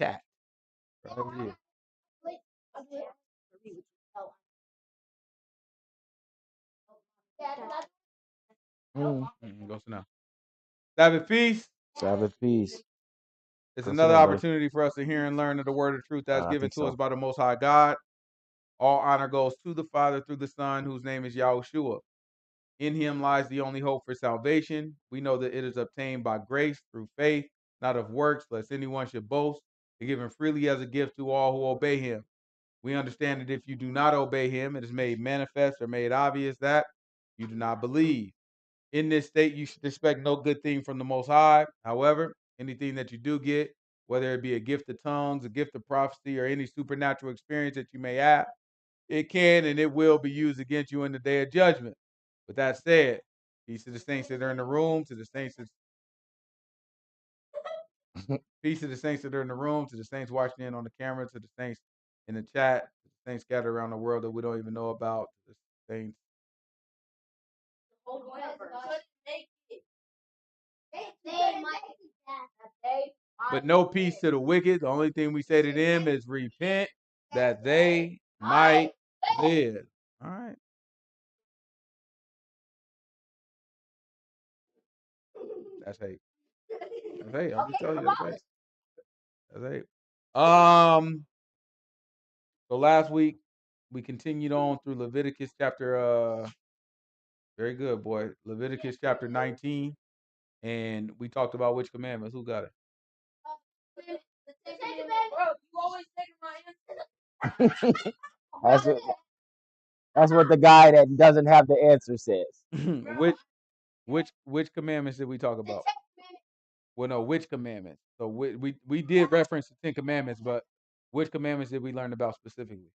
chat. Right over here. Go sit down. Sabbath peace. Sabbath peace. It's Go sit another down, buddy. opportunity for us to hear and learn of the word of truth that's I given think to so. us by the Most High God. All honor goes to the Father through the Son, whose name is Yahuah. In him lies the only hope for salvation. We know that it is obtained by grace through faith, not of works, lest anyone should boast. It's given freely as a gift to all who obey him. We understand that if you do not obey him, it is made manifest or made obvious that you do not believe. In this state, you should expect no good thing from the Most High. However, anything that you do get, whether it be a gift of tongues, a gift of prophecy, or any supernatural experience that you may have, it can and it will be used against you in the day of judgment. With that said, peace to the saints that are in the room, to the saints that peace to the saints that are in the room, to the saints watching in on the camera, to the saints in the chat, to the saints scattered around the world that we don't even know about, to the saints. But no peace to the wicked. The only thing we say to them is repent that they might live. All right. That's hate. That's hate. I'm just telling you, that's hate. That's hate. So last week we continued on through Leviticus chapter very good, boy. Leviticus chapter 19. And we talked about which commandments. Who got it? That's what the guy that doesn't have the answer says. which commandments did we talk about? Well, no, which commandments? So we did reference the 10 commandments, but which commandments did we learn about specifically?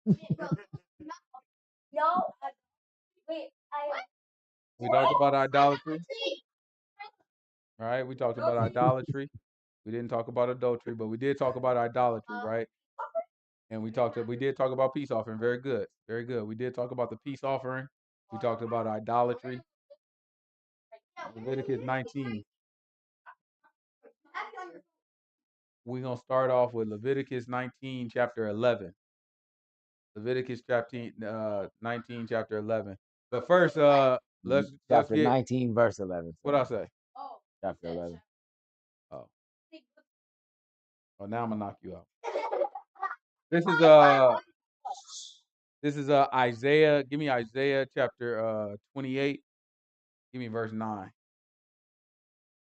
We talked about idolatry. All right, we talked about idolatry. We didn't talk about adultery, but we did talk about idolatry, right? And we did talk about peace offering. Very good. Very good. We did talk about the peace offering. We talked about idolatry. Leviticus 19. We're going to start off with Leviticus 19, chapter 11. Leviticus chapter 19, chapter 11. But first, let's Chapter get 19, verse 11. what I say. Chapter 11. Oh, now I'm gonna knock you out. This is Isaiah. Give me Isaiah chapter 28. Give me verse 9.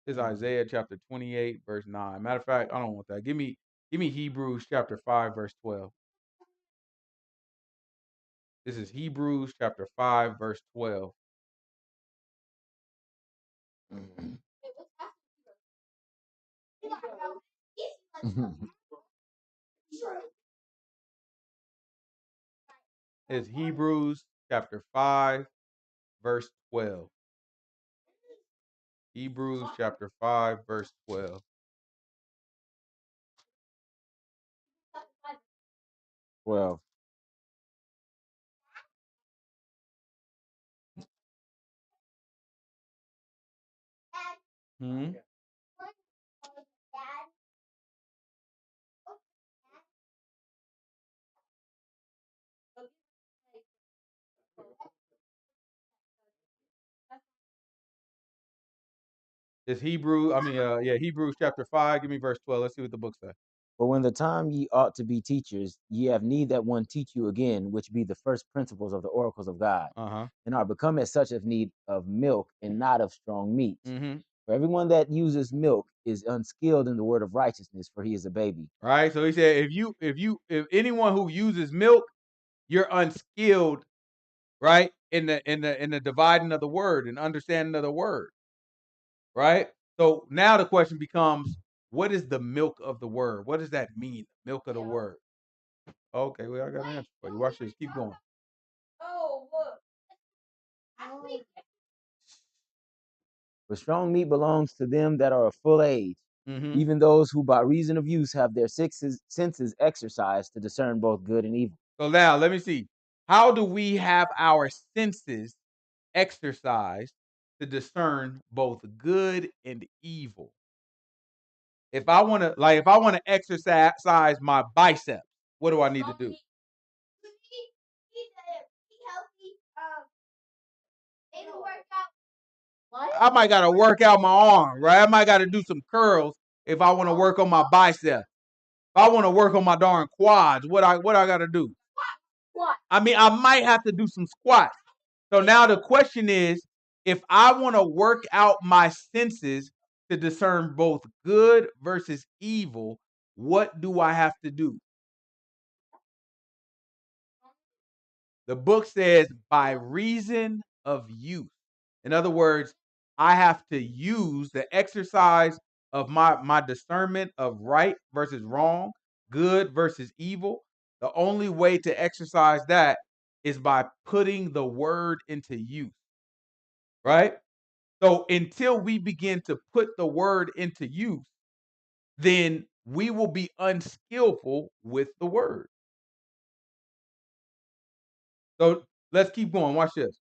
This is Isaiah chapter 28, verse 9. Matter of fact, I don't want that. Give me Hebrews chapter 5, verse 12. This is Hebrews chapter 5, verse 12. It's Hebrews chapter 5, verse 12. Hebrews chapter 5, verse 12. Well, It's Hebrews chapter 5. Give me verse 12. Let's see what the book says. but when the time ye ought to be teachers, ye have need that one teach you again, which be the first principles of the oracles of God, and are become as such of need of milk and not of strong meat. For everyone that uses milk is unskilled in the word of righteousness, for he is a baby. Right. So he said, if anyone who uses milk, you're unskilled, right, in the dividing of the word and understanding of the word. Right. So now the question becomes, what is the milk of the word? What does that mean? Milk of the word. Okay, well, I got an answer for you. Watch this. Keep going. But strong meat belongs to them that are of full age, even those who by reason of use have their senses exercised to discern both good and evil. So now let me see. How do we have our senses exercised to discern both good and evil. If I want to exercise my biceps, what do I need to do? I might got to work out my arm, right? I might got to do some curls if I want to work on my biceps. If I want to work on my darn quads, what I got to do? I mean, I might have to do some squats. So now the question is, if I want to work out my senses to discern both good versus evil, what do I have to do? The book says by reason of use. In other words, I have to use the exercise of my discernment of right versus wrong, good versus evil. The only way to exercise that is by putting the word into use, right? So until we begin to put the word into use, then we will be unskillful with the word. So let's keep going. Watch this.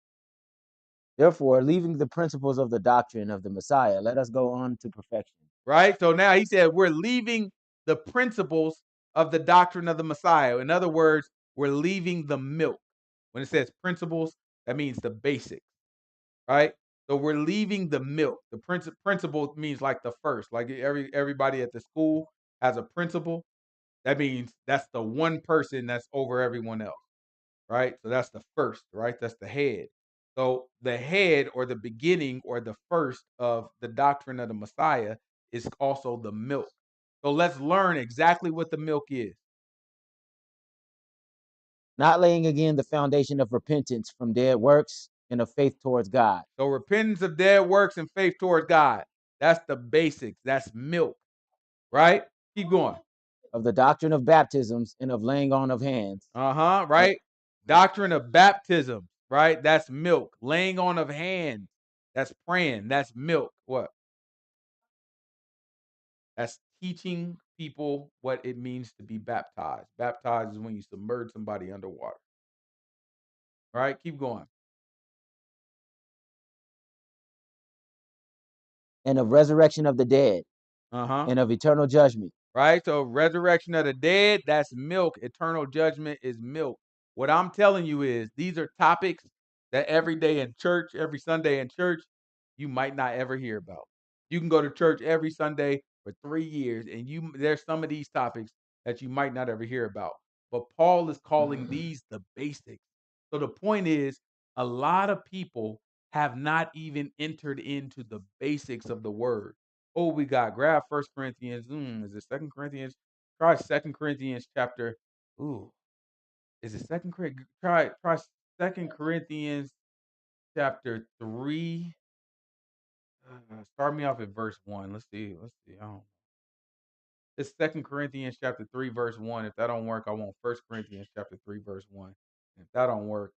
Therefore, leaving the principles of the doctrine of the Messiah, let us go on to perfection. Right? So now he said we're leaving the principles of the doctrine of the Messiah. In other words, we're leaving the milk. When it says principles, that means the basics, right? So we're leaving the milk. The principle means like the first, like everybody at the school has a principal. That means that's the one person that's over everyone else, right? So that's the first, right? That's the head. So the head or the beginning or the first of the doctrine of the Messiah is also the milk. So let's learn exactly what the milk is. Not laying again the foundation of repentance from dead works and of faith towards God. So repentance of dead works and faith towards God. That's the basics. That's milk, right? Keep going. Of the doctrine of baptisms and of laying on of hands. Right? Doctrine of baptism, right? That's milk. Laying on of hands. That's praying. That's milk. What? That's teaching people what it means to be baptized. Baptized is when you submerge somebody underwater. All right, keep going. And of resurrection of the dead. And of eternal judgment. Right? So resurrection of the dead, that's milk. Eternal judgment is milk. What I'm telling you is these are topics that every day in church, every Sunday in church, you might not ever hear about. You can go to church every Sunday for 3 years and there's some of these topics that you might not ever hear about. But Paul is calling these the basics. So the point is a lot of people have not even entered into the basics of the word. Oh, we got grab 1 Corinthians. Is it 2 Corinthians? Try 2 Corinthians chapter. Is it 2 Corinthians? Try 2 Corinthians chapter 3. Start me off at verse 1. Let's see. It's 2 Corinthians chapter 3, verse 1. If that don't work, I want 1 Corinthians chapter 3, verse 1. If that don't work,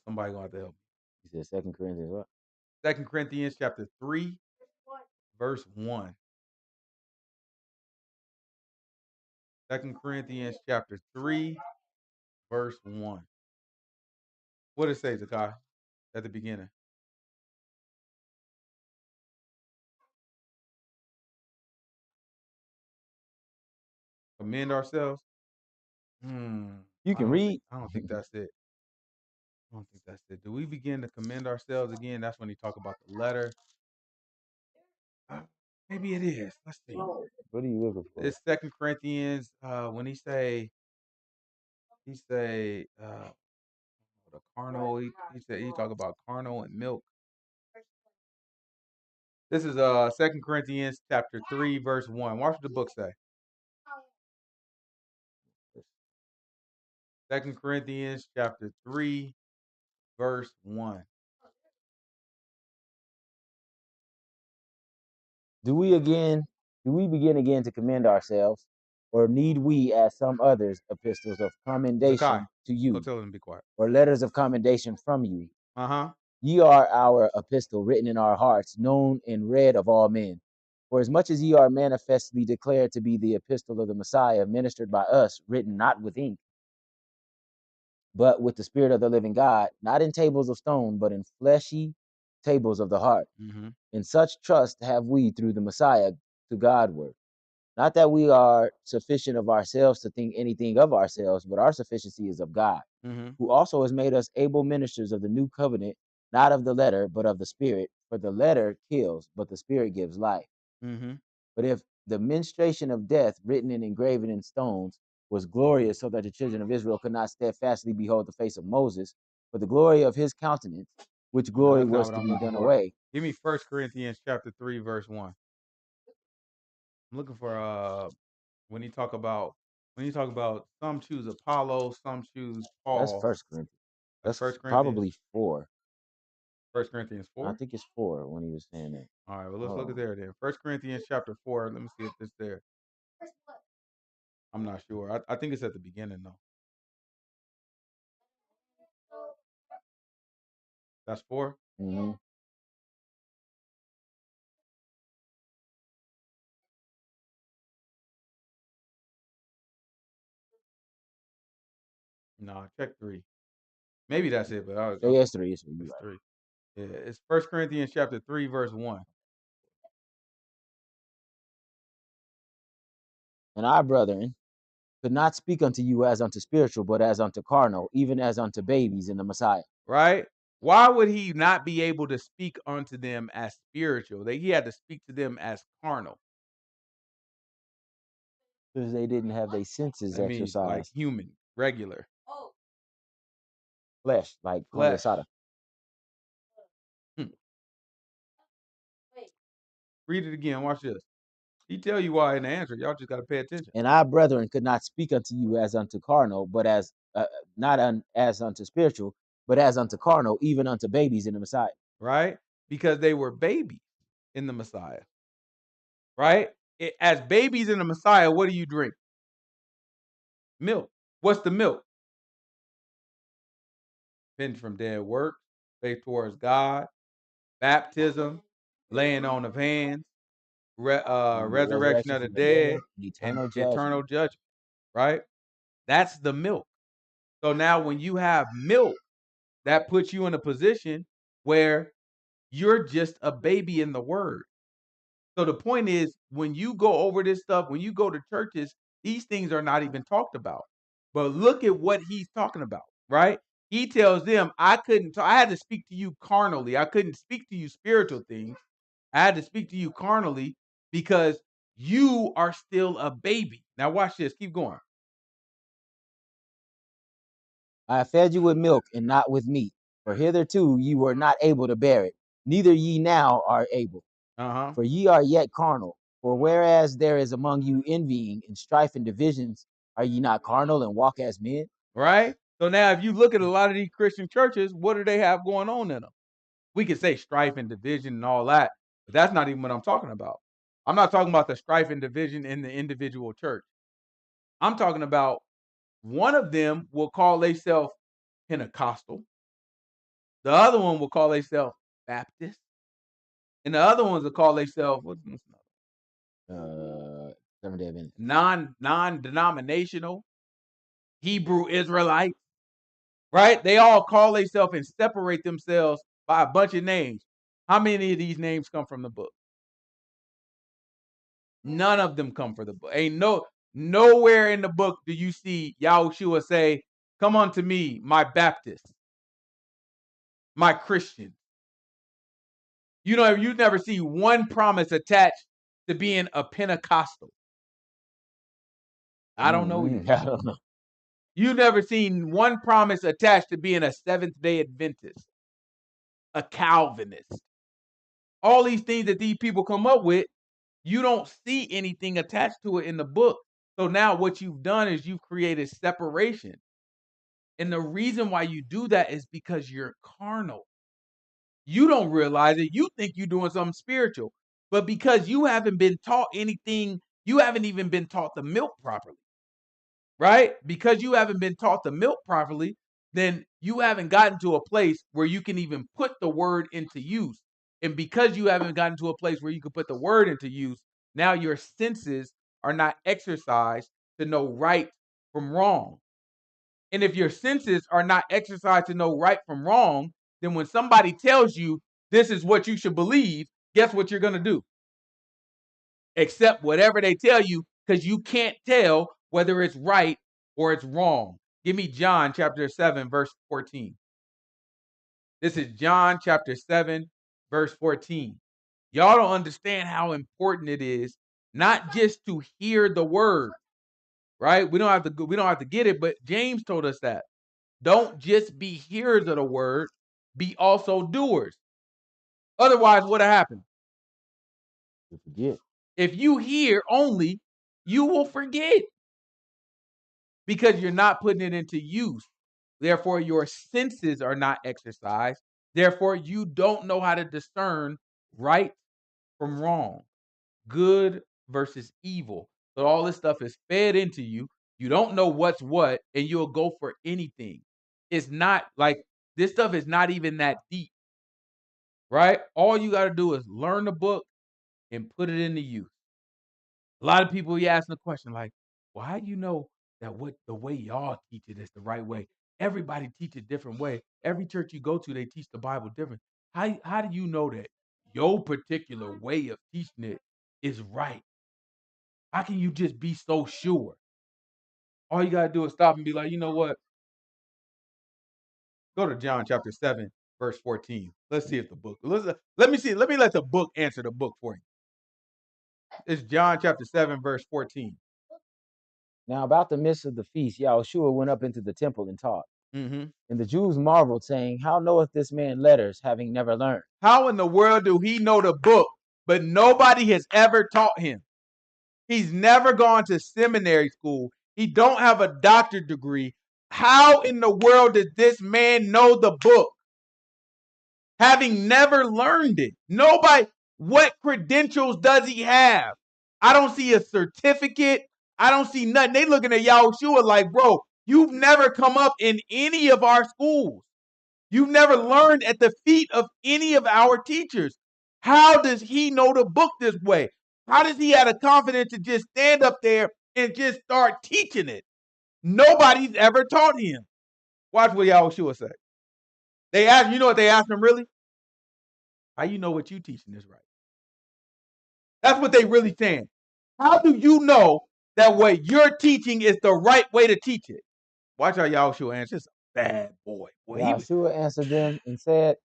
somebody gonna have to help me. You said 2 Corinthians what? 2 Corinthians chapter 3, verse 1. 2 Corinthians chapter 3, verse 1. What did it say, Zakai, at the beginning? Commend ourselves? You can read. I don't think that's it. I don't think that's it. Do we begin to commend ourselves again? That's when he talk about the letter. Maybe it is. Let's see. What are you looking for? It's 2 Corinthians. When he say the carnal. He talk about carnal and milk. This is 2 Corinthians chapter 3, verse 1. Watch what the book say. 2 Corinthians chapter 3, verse 1. Do we begin again to commend ourselves, or need we, as some others, epistles of commendation Zakai, to you, go tell them to be quiet. or letters of commendation from you? Uh-huh. Ye are our epistle, written in our hearts, known and read of all men. For as much as ye are manifestly declared to be the epistle of the Messiah, ministered by us, written not with ink, but with the Spirit of the living God, not in tables of stone, but in fleshy tables of the heart. In such trust have we through the Messiah to Godward. Not that we are sufficient of ourselves to think anything of ourselves, but our sufficiency is of God, who also has made us able ministers of the new covenant, not of the letter, but of the Spirit. For the letter kills, but the Spirit gives life. But if the ministration of death, written and engraven in stones, was glorious, so that the children of Israel could not steadfastly behold the face of Moses, for the glory of his countenance, which glory was to be done away. Give me 1 Corinthians chapter 3, verse 1. I'm looking for when you talk about some choose Apollo, some choose Paul. That's 1 Corinthians. That's 1 Corinthians? Probably 4. 1 Corinthians 4? I think it's 4 when he was saying that. All right, well, let's look at there then. 1 Corinthians chapter 4. Let me see if it's there. I'm not sure. I think it's at the beginning, though. That's 4? Mhm. No, check 3. Maybe that's it, but Yeah, it's 3. It's 3. it's 3. Yeah, it's 1 Corinthians chapter 3, verse 1. And our brethren could not speak unto you as unto spiritual, but as unto carnal, even as unto babies in the Messiah. Right? Why would he not be able to speak unto them as spiritual? He had to speak to them as carnal. Because they didn't have their senses That means like exercised. human, regular. Flesh, like carne asada. Read it again. Watch this. He tell you why in the answer. Y'all just got to pay attention. And our brethren could not speak unto you as unto carnal, but as as unto spiritual, but as unto carnal, even unto babies in the Messiah. Right? Because they were babies in the Messiah. Right? As babies in the Messiah, what do you drink? Milk. What's the milk? Repentance from dead works, faith towards God, baptism, laying on of hands, resurrection of the dead, and eternal judgment. Right? That's the milk. So now when you have milk, that puts you in a position where you're just a baby in the word. So the point is, when you go over this stuff, when you go to churches, these things are not even talked about. But look at what he's talking about, right? He tells them, I had to speak to you carnally. I couldn't speak to you spiritual things. I had to speak to you carnally because you are still a baby. Now watch this. Keep going. I have fed you with milk and not with meat, for hitherto ye were not able to bear it, neither ye now are able. For ye are yet carnal. For whereas there is among you envying and strife and divisions, are ye not carnal and walk as men? Right? So now if you look at a lot of these Christian churches, what do they have going on in them? We could say strife and division and all that, but that's not even what I'm talking about. I'm not talking about the strife and division in the individual church. I'm talking about one of them will call themselves Pentecostal. The other one will call themselves Baptist. And the other ones will call themselves Seventh-day Adventist. non-denominational, Hebrew Israelite. Right? They all call themselves and separate themselves by a bunch of names. How many of these names come from the book? None of them come from the book. Nowhere in the book do you see Yahuah say, come unto me, my Baptist, my Christian. You never see one promise attached to being a Pentecostal. I don't know you. I don't know. You never seen one promise attached to being a Seventh-day Adventist, a Calvinist. All these things that these people come up with, you don't see anything attached to it in the book. So now what you've done is you've created separation. And the reason why you do that is because you're carnal. You don't realize it. You think you're doing something spiritual. But because you haven't been taught anything, you haven't even been taught the milk properly. Right? Because you haven't been taught the milk properly, then you haven't gotten to a place where you can even put the word into use. And because you haven't gotten to a place where you can put the word into use, now your senses are not exercised to know right from wrong. And if your senses are not exercised to know right from wrong, then when somebody tells you this is what you should believe, guess what you're going to do? Accept whatever they tell you, because you can't tell whether it's right or it's wrong. Give me John chapter 7, verse 14. This is John chapter 7, verse 14. Y'all don't understand how important it is not just to hear the word, right? We don't have to get it, but James told us that. Don't just be hearers of the word, be also doers. Otherwise, what'll happen? You forget. If you hear only, you will forget, because you're not putting it into use. Therefore, your senses are not exercised. Therefore, you don't know how to discern right from wrong, good versus evil. So all this stuff is fed into you. You don't know what's what, and you'll go for anything. It's not like this stuff is not even that deep, right? All you got to do is learn the book and put it into use. A lot of people you asking the question like, well, how do you know that what the way y'all teach it is the right way? Everybody teach a different way. Every church you go to, they teach the Bible different. How do you know that your particular way of teaching it is right? How can you just be so sure? All you gotta do is stop and be like, you know what? Go to John chapter 7, verse 14. Let's see if the book. Let me see. Let me let the book answer the book for you. It's John chapter 7, verse 14. Now about the midst of the feast, Yahuah went up into the temple and taught. Mm-hmm. And the Jews marveled, saying, how knoweth this man letters, having never learned? How in the world do he know the book, but nobody has ever taught him? He's never gone to seminary school. He don't have a doctorate degree. How in the world does this man know the book, having never learned it? Nobody. What credentials does he have? I don't see a certificate. I don't see nothing. They looking at Yahuah like, bro, you've never come up in any of our schools. You've never learned at the feet of any of our teachers. How does he know the book this way? How does he have the confidence to just stand up there and just start teaching it? Nobody's ever taught him. Watch what Yahuah say. They ask, you know what they asked him really? How you know what you teaching is right? That's what they really saying. How do you know that what you're teaching is the right way to teach it? Watch how Yahuah answers. Bad boy. Yahuah answered them and said,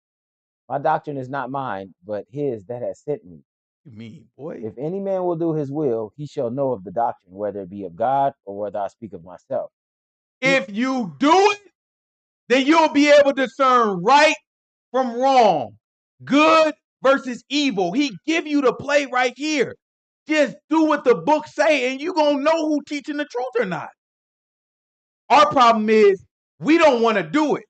my doctrine is not mine, but his that has sent me. You mean, boy? If any man will do his will, he shall know of the doctrine, whether it be of God or whether I speak of myself. If you do it, then you'll be able to discern right from wrong, good versus evil. He give you the play right here. Just do what the book say, and you're going to know who teaching the truth or not. Our problem is we don't want to do it.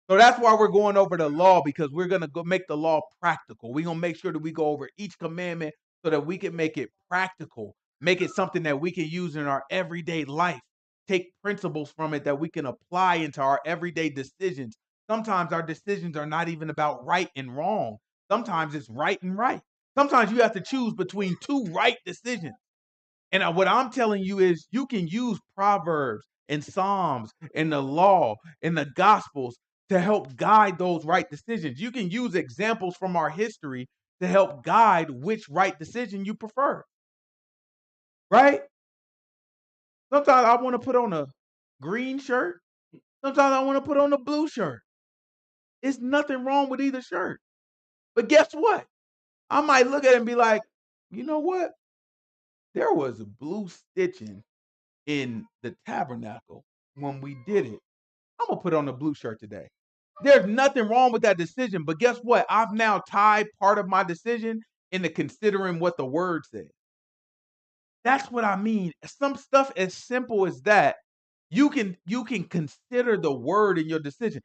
So that's why we're going over the law, because we're going to go make the law practical. We're going to make sure that we go over each commandment so that we can make it practical, make it something that we can use in our everyday life, take principles from it that we can apply into our everyday decisions. Sometimes our decisions are not even about right and wrong. Sometimes it's right and right. Sometimes you have to choose between two right decisions. And what I'm telling you is you can use Proverbs and Psalms and the law and the Gospels to help guide those right decisions. You can use examples from our history to help guide which right decision you prefer. Right? Sometimes I want to put on a green shirt. Sometimes I want to put on a blue shirt. There's nothing wrong with either shirt. But guess what? I might look at it and be like, you know what? There was a blue stitching in the tabernacle when we did it. I'm going to put on a blue shirt today. There's nothing wrong with that decision. But guess what? I've now tied part of my decision into considering what the word says. That's what I mean. Some stuff as simple as that, you can consider the word in your decision.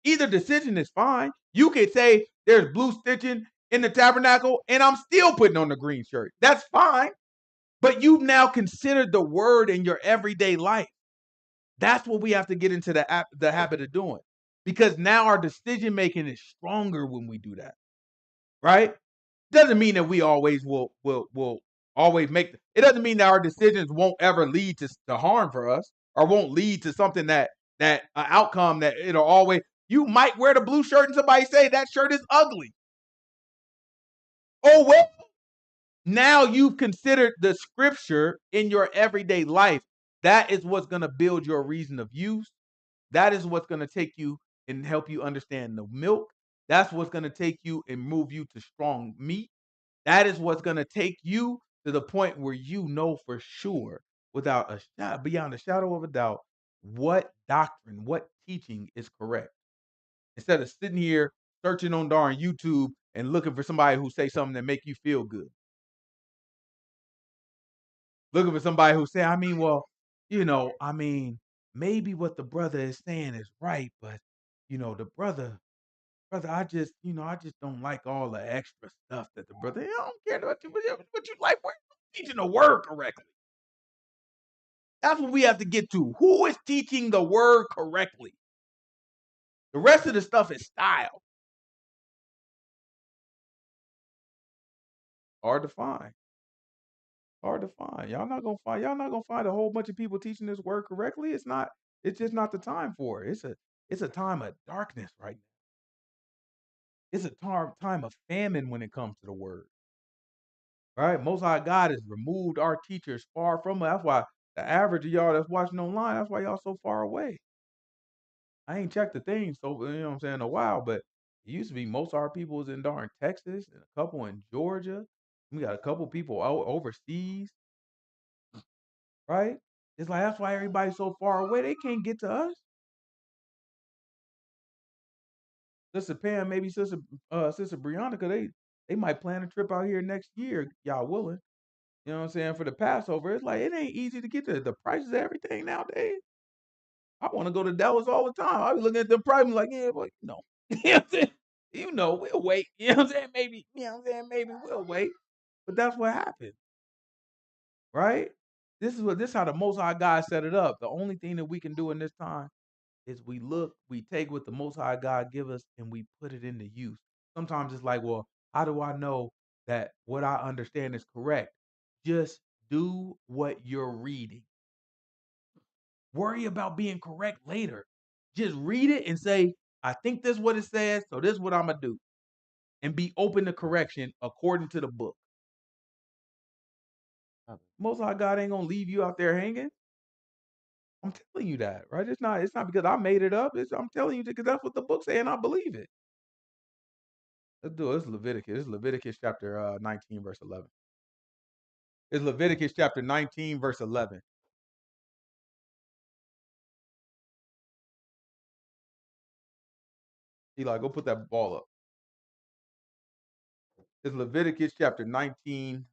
Either decision is fine. You could say there's blue stitching in the tabernacle and I'm still putting on the green shirt. That's fine. But you've now considered the word in your everyday life. That's what we have to get into the habit of doing, because now our decision making is stronger when we do that, right? Doesn't mean that we always will always make. It doesn't mean that our decisions won't ever lead to harm for us or won't lead to something that outcome that it'll always. You might wear the blue shirt and somebody say that shirt is ugly. Oh, well, now you've considered the scripture in your everyday life. That is what's going to build your reason of use. That is what's going to take you and help you understand the milk. That's what's going to take you and move you to strong meat. That is what's going to take you to the point where you know for sure, beyond a shadow of a doubt, what doctrine, what teaching is correct. Instead of sitting here searching on darn YouTube and looking for somebody who say something that make you feel good. Looking for somebody who say, maybe what the brother is saying is right, but the brother, I just don't like all the extra stuff that the brother. I don't care about what you like. We're teaching the word correctly. That's what we have to get to. Who is teaching the word correctly? The rest of the stuff is style. Hard to find. Y'all not gonna find a whole bunch of people teaching this word correctly. It's just not the time for it. It's a time of darkness right now. It's a time of famine when it comes to the word. Right? Most High God has removed our teachers far from us. That's why the average of y'all that's watching online, that's why y'all so far away. I ain't checked the thing, so in a while, but it used to be most of our people was in darn Texas and a couple in Georgia. We got a couple people overseas. Right? It's like that's why everybody's so far away. They can't get to us. Sister Pam, maybe Sister Brianna, they might plan a trip out here next year, y'all willing. You know what I'm saying? For the Passover. It's like it ain't easy to get to the prices of everything nowadays. I want to go to Dallas all the time. I be looking at them prices like, yeah, but you know what I'm saying? We'll wait. You know what I'm saying? Maybe, maybe we'll wait. But that's what happened. Right? This is how the Most High God set it up. The only thing that we can do in this time is we take what the Most High God give us and we put it into use. Sometimes it's like, well, how do I know that what I understand is correct? Just do what you're reading. Worry about being correct later. Just read it and say, I think this is what it says, so this is what I'm going to do. And be open to correction according to the book. Most High God ain't going to leave you out there hanging. I'm telling you that, right? It's not because I made it up. I'm telling you because that's what the book says and I believe it. Let's do it. It's Leviticus. It's Leviticus chapter 19, verse 11. It's Leviticus chapter 19, verse 11. Eli, go put that ball up. It's Leviticus chapter 19,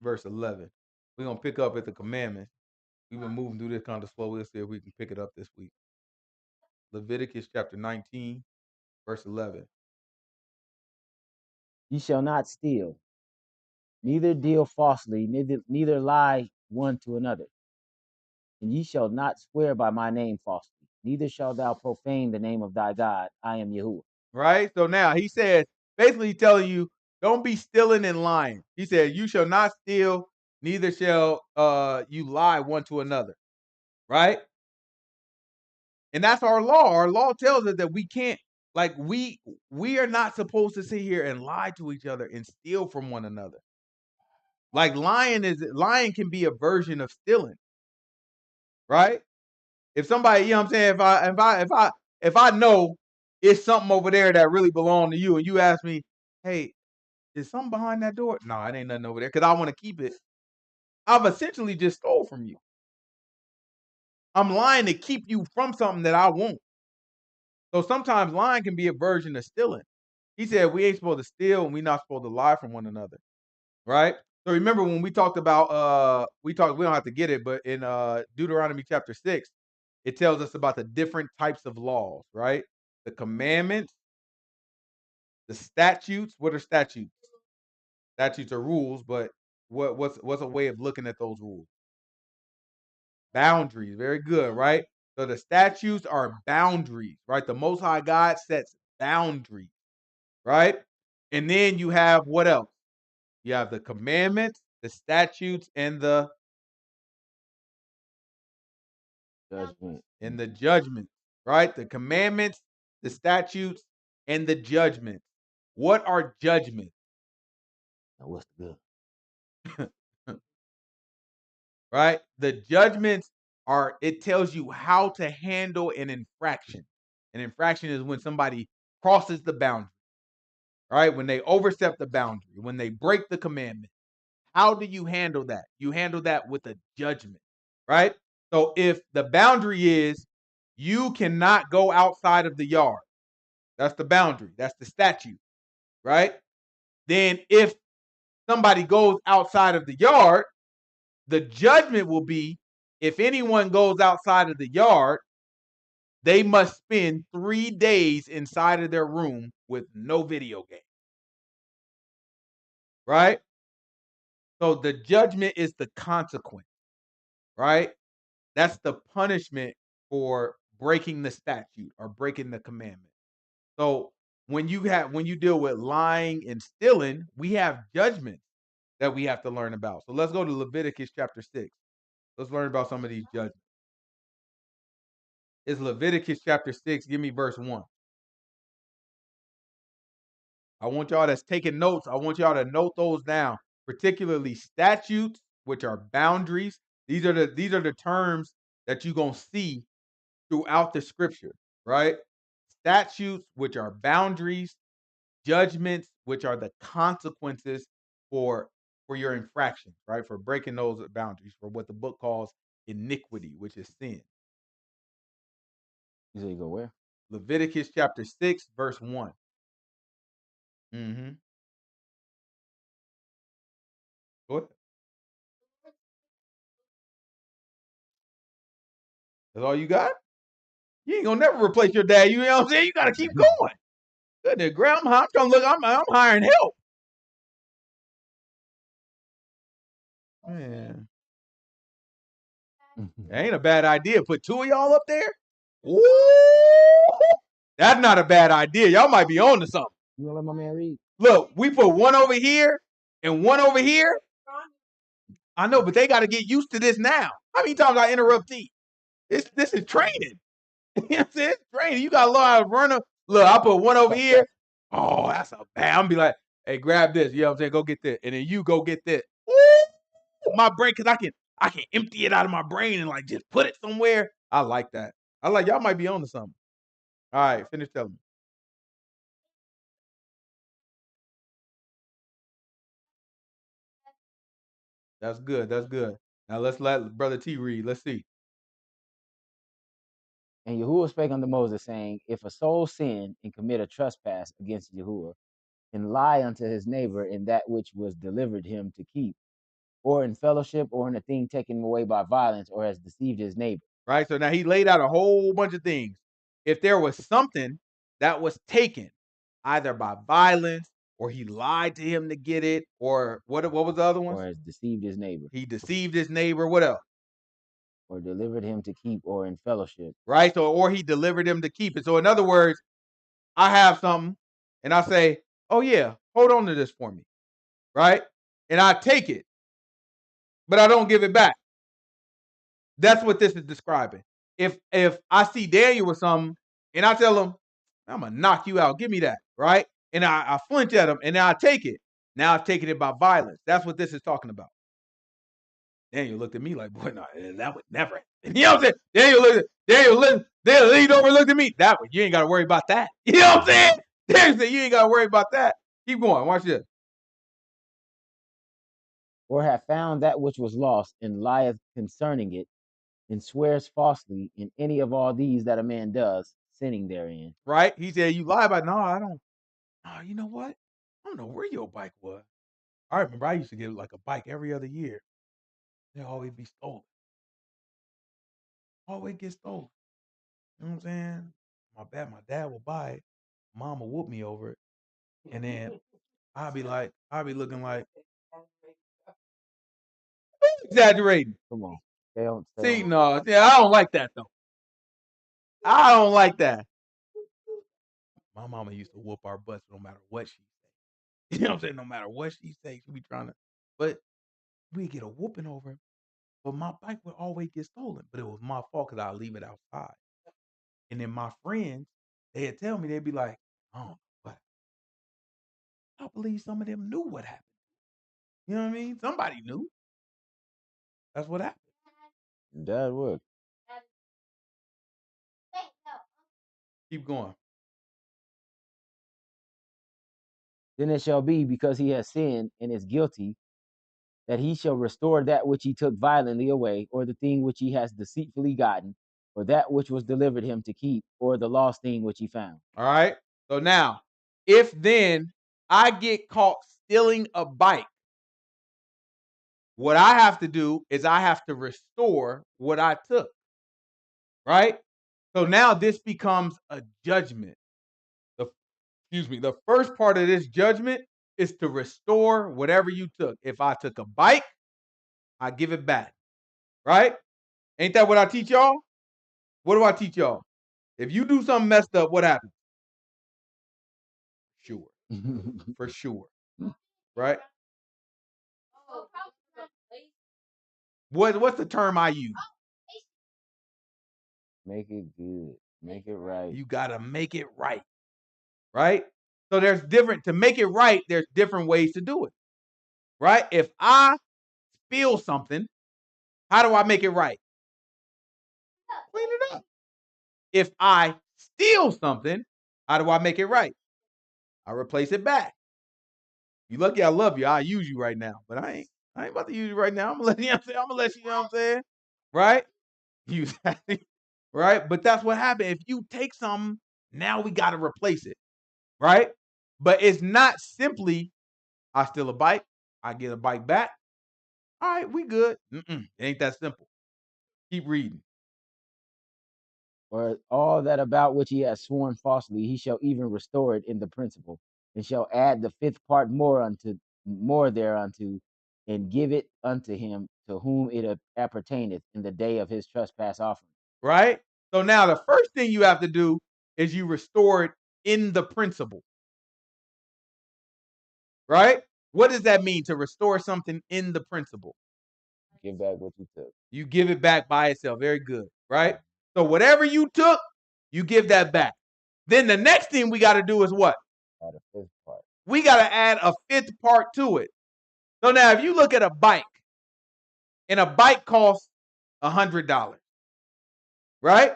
verse 11. We're going to pick up at the commandments. We've been moving through this kind of slow. We'll see if we can pick it up this week. Leviticus chapter 19, verse 11. Ye shall not steal, neither deal falsely, neither lie one to another. And ye shall not swear by my name falsely, neither shalt thou profane the name of thy God. I am Yahuah. Right? So now he says, basically telling you, don't be stealing and lying. He said, you shall not steal, neither shall you lie one to another. Right? And that's our law. Our law tells us that we can't, like we are not supposed to sit here and lie to each other and steal from one another. Like lying can be a version of stealing. Right? If somebody, you know what I'm saying, if I know it's something over there that really belongs to you and you ask me, hey, is something behind that door? No, it ain't nothing over there because I want to keep it. I've essentially just stole from you. I'm lying to keep you from something that I want. So sometimes lying can be a version of stealing. He said we ain't supposed to steal and we're not supposed to lie from one another. Right? So remember when we talked about we don't have to get it, but in Deuteronomy chapter 6, it tells us about the different types of laws, right? The commandments, the statutes. What are statutes? Statutes are rules, but what's a way of looking at those rules? Boundaries. Very good, right? So the statutes are boundaries, right? The Most High God sets boundaries, right? And then you have what else? You have the commandments, the statutes, and the Judgment. judgments, right? The commandments the statutes, and the judgments. What are judgments? Now what's the good? Right? The judgments are, it tells you how to handle an infraction. An infraction is when somebody crosses the boundary, right? When they overstep the boundary, when they break the commandment. How do you handle that? You handle that with a judgment, right? So if the boundary is you cannot go outside of the yard, that's the boundary, that's the statute, right? Then if somebody goes outside of the yard, the judgment will be if anyone goes outside of the yard, they must spend 3 days inside of their room with no video game, right? So the judgment is the consequence, right? That's the punishment for breaking the statute or breaking the commandment. So when you deal with lying and stealing, we have judgments that we have to learn about. So let's go to Leviticus chapter 6. Let's learn about some of these judgments. It's Leviticus chapter 6. Give me verse 1. I want y'all that's taking notes, I want y'all to note those down, particularly statutes, which are boundaries. These are the terms that you're going to see throughout the scripture, right? Statutes, which are boundaries, judgments, which are the consequences for your infractions, right? For breaking those boundaries, for what the book calls iniquity, which is sin. You say you go where? Leviticus chapter 6, verse 1. Mm-hmm. Go ahead. That's all you got? You ain't gonna never replace your dad. You know what I'm saying? You gotta keep going. Goodness, grandma, I'm trying to look. I'm hiring help. Man, that ain't a bad idea. Put 2 of y'all up there. Ooh, that's not a bad idea. Y'all might be on to something. You gonna let my man read? Look, we put one over here and one over here. I know, but they got to get used to this now. How many times I interrupt T? This is training. You know what I'm saying? It's training. You got to learn how to run them. Look, I put one over here. Oh, that's a bad. I'm be like, hey, grab this. You know what I'm saying? Go get this, and then you go get this. Ooh, my brain, because I can empty it out of my brain and like just put it somewhere. I like that. I like y'all might be on to something. All right, finish telling me. That's good. That's good. Now let's let Brother T read. Let's see. And Yahuwah spake unto Moses, saying, if a soul sin and commit a trespass against Yahuwah, and lie unto his neighbor in that which was delivered him to keep, or in fellowship, or in a thing taken away by violence, or has deceived his neighbor. Right? So now he laid out a whole bunch of things. If there was something that was taken either by violence or he lied to him to get it, or what was the other ones? Or has deceived his neighbor. He deceived his neighbor. What else? Or delivered him to keep, or in fellowship. Right? So, or he delivered him to keep it. So in other words, I have something and I say, oh yeah, hold on to this for me. Right? And I take it, but I don't give it back. That's what this is describing. If I see Daniel with something and I tell him, I'm gonna knock you out, give me that, right? And I flinch at him and now I take it. Now I've taken it by violence. That's what this is talking about. Daniel looked at me like, boy, no, that would never. You know what I'm saying? Daniel leaned over and looked at me. That one, you ain't gotta worry about that. You know what I'm saying? Daniel said, you ain't gotta worry about that. Keep going. Watch this. Or have found that which was lost, and lieth concerning it, and swears falsely in any of all these that a man does, sinning therein. Right? He said, you lie about, no, I don't. Oh, you know what? I don't know where your bike was. I remember I used to get like a bike every other year. They always be stolen. Always get stolen. You know what I'm saying? My dad will buy it. Mom will whoop me over it. And then I'll be looking like exaggerating. Come on. Stay on. See, no, yeah, I don't like that though. I don't like that. My mama used to whoop our butts no matter what she say. You know what I'm saying? No matter what she say, she be trying to, but we get a whooping over it. But my bike would always get stolen. But it was my fault because I leave it outside. And then my friends they'd tell me, they'd be like, oh, but I believe some of them knew what happened. You know what I mean? Somebody knew. That's what happened. That would. Keep going. Then it shall be, because he has sinned and is guilty, that he shall restore that which he took violently away, or the thing which he has deceitfully gotten, or that which was delivered him to keep, or the lost thing which he found. All right. So now, if then I get caught stealing a bike, what I have to do is I have to restore what I took. Right? So now this becomes a judgment. The first part of this judgment is to restore whatever you took. If I took a bike, I give it back. Right? Ain't that what I teach y'all? What do I teach y'all? If you do something messed up, what happens? Sure. For sure. Right? What's the term I use? Make it good. Make it right. You got to make it right. Right? So to make it right, there's different ways to do it. Right? If I spill something, how do I make it right? Clean it up. If I steal something, how do I make it right? I replace it back. You lucky I love you. I use you right now, but I ain't about to use you right now. I'm gonna let you. I'm gonna let you. You know what I'm saying? Right? Use that. Right? But that's what happened. If you take something, now we got to replace it. Right? But it's not simply I steal a bike, I get a bike back. All right, we good. It ain't that simple. Keep reading. Or all that about which he has sworn falsely, he shall even restore it in the principal, and shall add the fifth part more thereunto, and give it unto him to whom it appertaineth in the day of his trespass offering. Right? So now the first thing you have to do is you restore it in the principal. Right? What does that mean to restore something in the principal? Give back what you took. You give it back by itself. Very good. Right? So whatever you took, you give that back. Then the next thing we got to do is what? Add a fifth part. We got to add a fifth part to it. So now if you look at a bike, and a bike costs $100, right?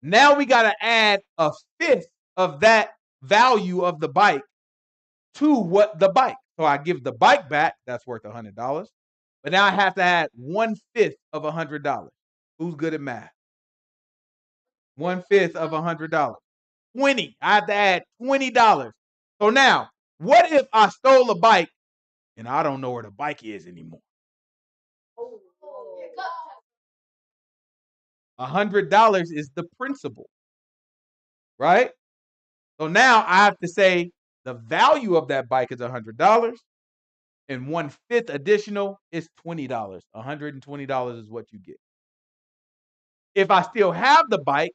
Now we got to add a fifth of that value of the bike to what the bike. So I give the bike back, that's worth $100. But now I have to add 1/5 of $100. Who's good at math? 1/5 of $100. 20. I have to add $20. So now, what if I stole a bike and I don't know where the bike is anymore? $100 is the principal, right? So now I have to say the value of that bike is $100, and 1/5 additional is $20. $120 is what you get. If I still have the bike,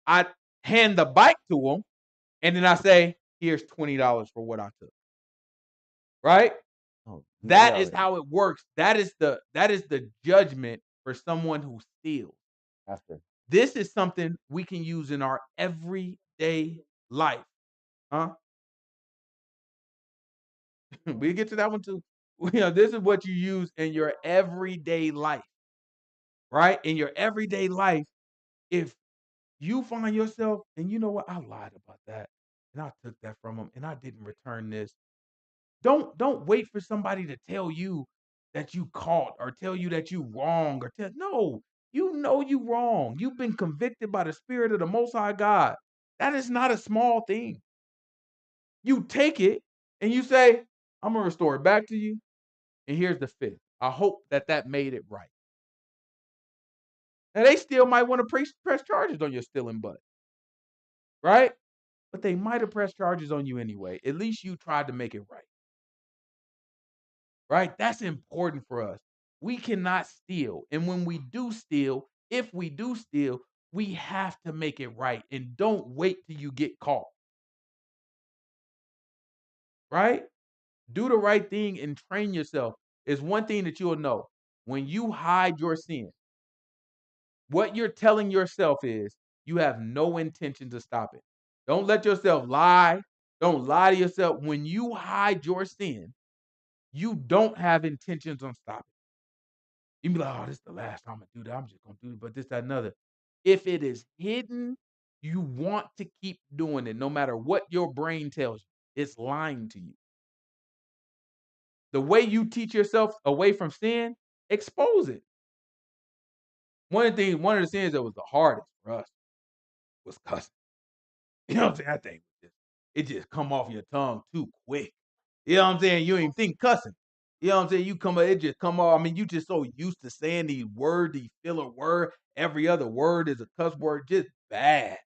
I hand the bike to them, and then I say, "Here's $20 for what I took." Right? Oh, that is how it works. That is the judgment for someone who steals. After. This is something we can use in our everyday life. Huh? We get to that one too. This is what you use in your everyday life. Right? In your everyday life, if you find yourself, and you know what, I lied about that, and I took that from them, and I didn't return this. Don't wait for somebody to tell you that you caught, or tell you that you wrong, or no, you know you wrong. You've been convicted by the Spirit of the Most High God. That is not a small thing. You take it and you say, I'm gonna restore it back to you, and here's the fifth. I hope that made it right. And they still might want to press charges on your stealing butt, right? But they might have pressed charges on you anyway. At least you tried to make it right. Right? That's important for us. We cannot steal. And when we do steal, if we do steal, we have to make it right. And don't wait till you get caught. Right? Do the right thing and train yourself. Is one thing that you'll know. When you hide your sin, what you're telling yourself is, you have no intention to stop it. Don't let yourself lie. Don't lie to yourself. When you hide your sin, you don't have intentions on stopping. You be like, oh, this is the last time I do that. I'm just going to do it, but this, that, another. If it is hidden, you want to keep doing it no matter what your brain tells you. It's lying to you. The way you teach yourself away from sin, expose it. One of the sins that was the hardest for us was cussing. You know what I'm saying? That thing, it just come off your tongue too quick. You know what I'm saying? You ain't even think cussing. You know what I'm saying? It just come off. I mean, you just so used to saying these filler word. Every other word is a cuss word, just bad.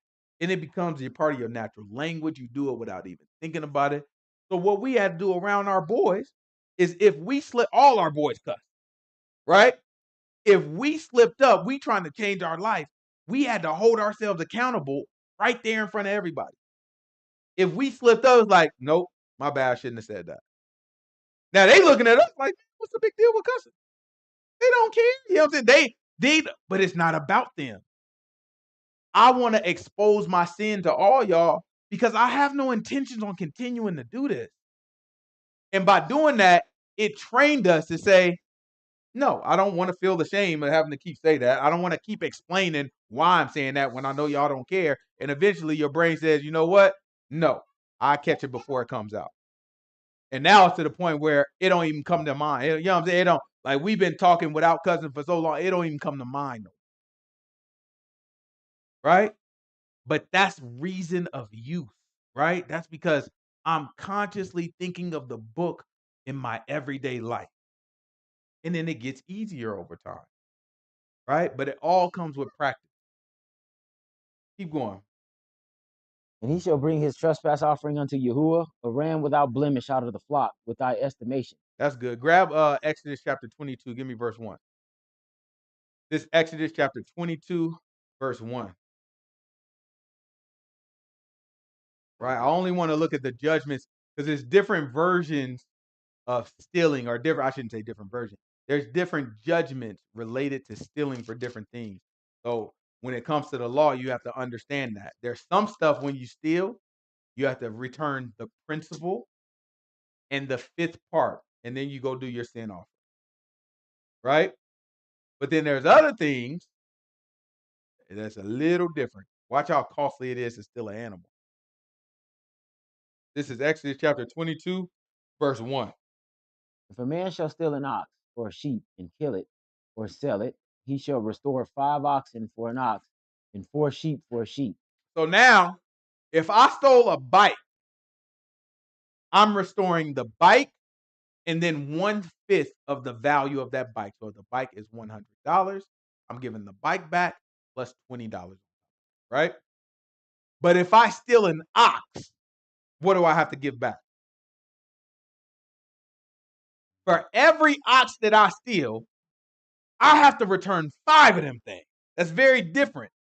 And it becomes a part of your natural language. You do it without even thinking about it. So what we had to do around our boys is if we slip, all our boys cuss, right? If we slipped up, we trying to change our life. We had to hold ourselves accountable right there in front of everybody. If we slipped up, it's like, nope, my bad, I shouldn't have said that. Now they looking at us like, what's the big deal with cussing? They don't care. You know what I'm saying? But it's not about them. I want to expose my sin to all y'all because I have no intentions on continuing to do this. And by doing that, it trained us to say, no, I don't want to feel the shame of having to keep say that. I don't want to keep explaining why I'm saying that when I know y'all don't care. And eventually your brain says, you know what? No, I catch it before it comes out. And now it's to the point where it don't even come to mind. You know what I'm saying? It don't, like we've been talking without cussing for so long, it don't even come to mind. Right? But that's reason of youth, right? That's because I'm consciously thinking of the book in my everyday life. And then it gets easier over time. Right? But it all comes with practice. Keep going. And he shall bring his trespass offering unto Yahuah, a ram without blemish out of the flock, with thy estimation. That's good. Grab Exodus chapter 22. Give me verse 1. This Exodus chapter 22, verse 1. Right? I only want to look at the judgments because there's different versions of stealing, or different, I shouldn't say different versions. There's different judgments related to stealing for different things. So when it comes to the law, you have to understand that. There's some stuff when you steal, you have to return the principal and the fifth part, and then you go do your sin offering. Right? But then there's other things that's a little different. Watch how costly it is to steal an animal. This is Exodus chapter 22, verse 1. If a man shall steal an ox or a sheep and kill it or sell it, he shall restore 5 oxen for an ox and 4 sheep for a sheep. So now, if I stole a bike, I'm restoring the bike and then 1/5 of the value of that bike. So if the bike is $100, I'm giving the bike back plus $20, right? But if I steal an ox, what do I have to give back? For every ox that I steal, I have to return 5 of them things. That's very different,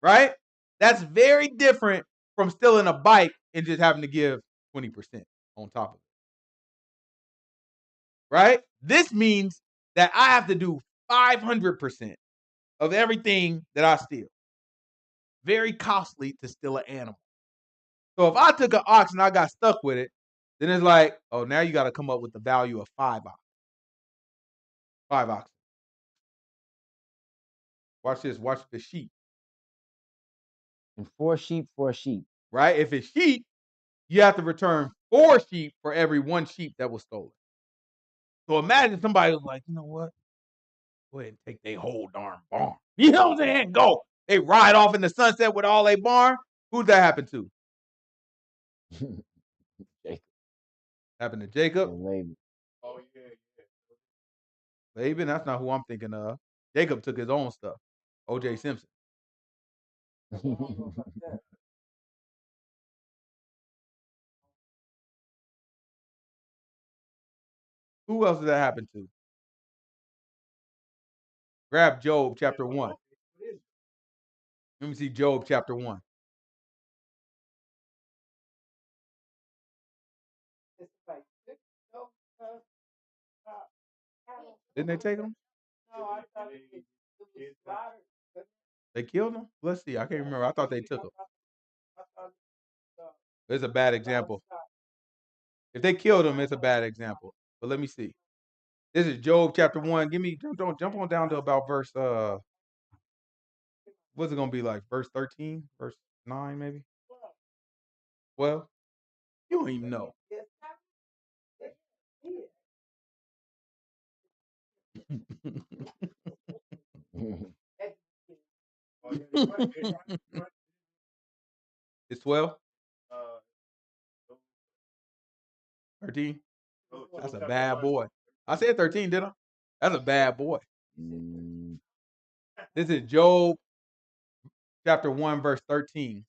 right? That's very different from stealing a bike and just having to give 20% on top of it. Right? This means that I have to do 500% of everything that I steal. Very costly to steal an animal. So if I took an ox and I got stuck with it, then it's like, oh, now you got to come up with the value of 5 ox. 5 ox. Watch this. Watch the sheep. And 4 sheep for a sheep. Right? If it's sheep, you have to return 4 sheep for every 1 sheep that was stolen. So imagine somebody was like, you know what? Go ahead and take their whole darn barn. You know what I'm saying? Go. They ride off in the sunset with all their barn. Who'd that happen to? Jacob. Happened to Jacob? Laban. Oh, yeah. Laban, that's not who I'm thinking of. Jacob took his own stuff. O.J. Simpson. Who else did that happen to? Grab Job chapter 1. Let me see Job chapter 1. Didn't they take him? They killed him? Let's see. I can't remember. I thought they took him. It's a bad example. If they killed him, it's a bad example. But let me see. This is Job chapter 1. Jump on down to about verse what's it gonna be like? Verse 13? Verse 9, maybe? Well, you don't even know. It's 12? 13? That's a bad boy. I said 13, didn't I? That's a bad boy. This is Job chapter 1, verse 13.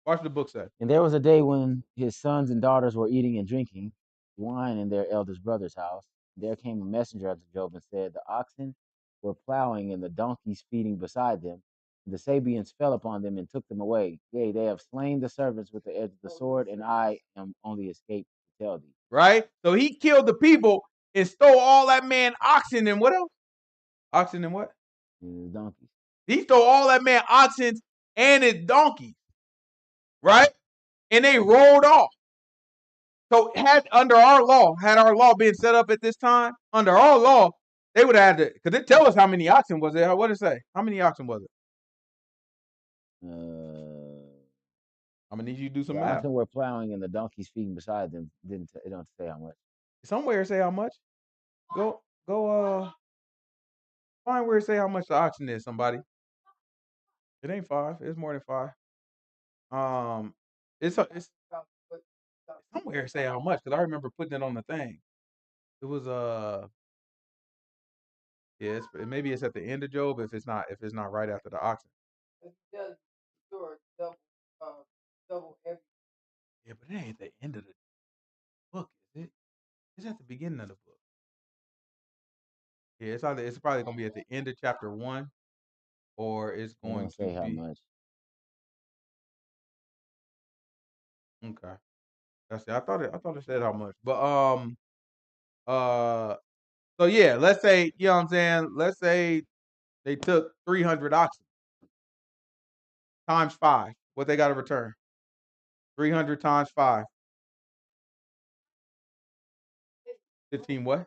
Watch the book say. And there was a day when his sons and daughters were eating and drinking wine in their eldest brother's house. There came a messenger unto Job and said, the oxen were plowing and the donkeys feeding beside them. The Sabians fell upon them and took them away. Yea, they have slain the servants with the edge of the sword, and I am only escaped to tell thee. Right? So he killed the people and stole all that man oxen and what else? Oxen and what? And the donkeys. He stole all that man oxen and his donkeys. Right? And they rolled off. So had our law been set up at this time, under our law, they would have had to, because it tell us how many oxen was there. What did it say? How many oxen was it? I'm gonna need you to do some math. The oxen were plowing and the donkeys feeding beside them. It don't say how much. Somewhere say how much. Go find where it say how much the oxen is, somebody. It ain't 5. It's more than 5. It's somewhere say how much, because I remember putting it on the thing. It was yeah, maybe it's at the end of Job if it's not right after the oxen. Yeah, but it ain't the end of the book, is it? It's at the beginning of the book. Yeah, it's probably gonna be at the end of chapter 1, or it's going to say how be. much. Okay, that's it. I thought it said how much, but so yeah, let's say, you know what I'm saying. Let's say they took 300 oxen times 5. What they got to return? 300 times 5. 15 what?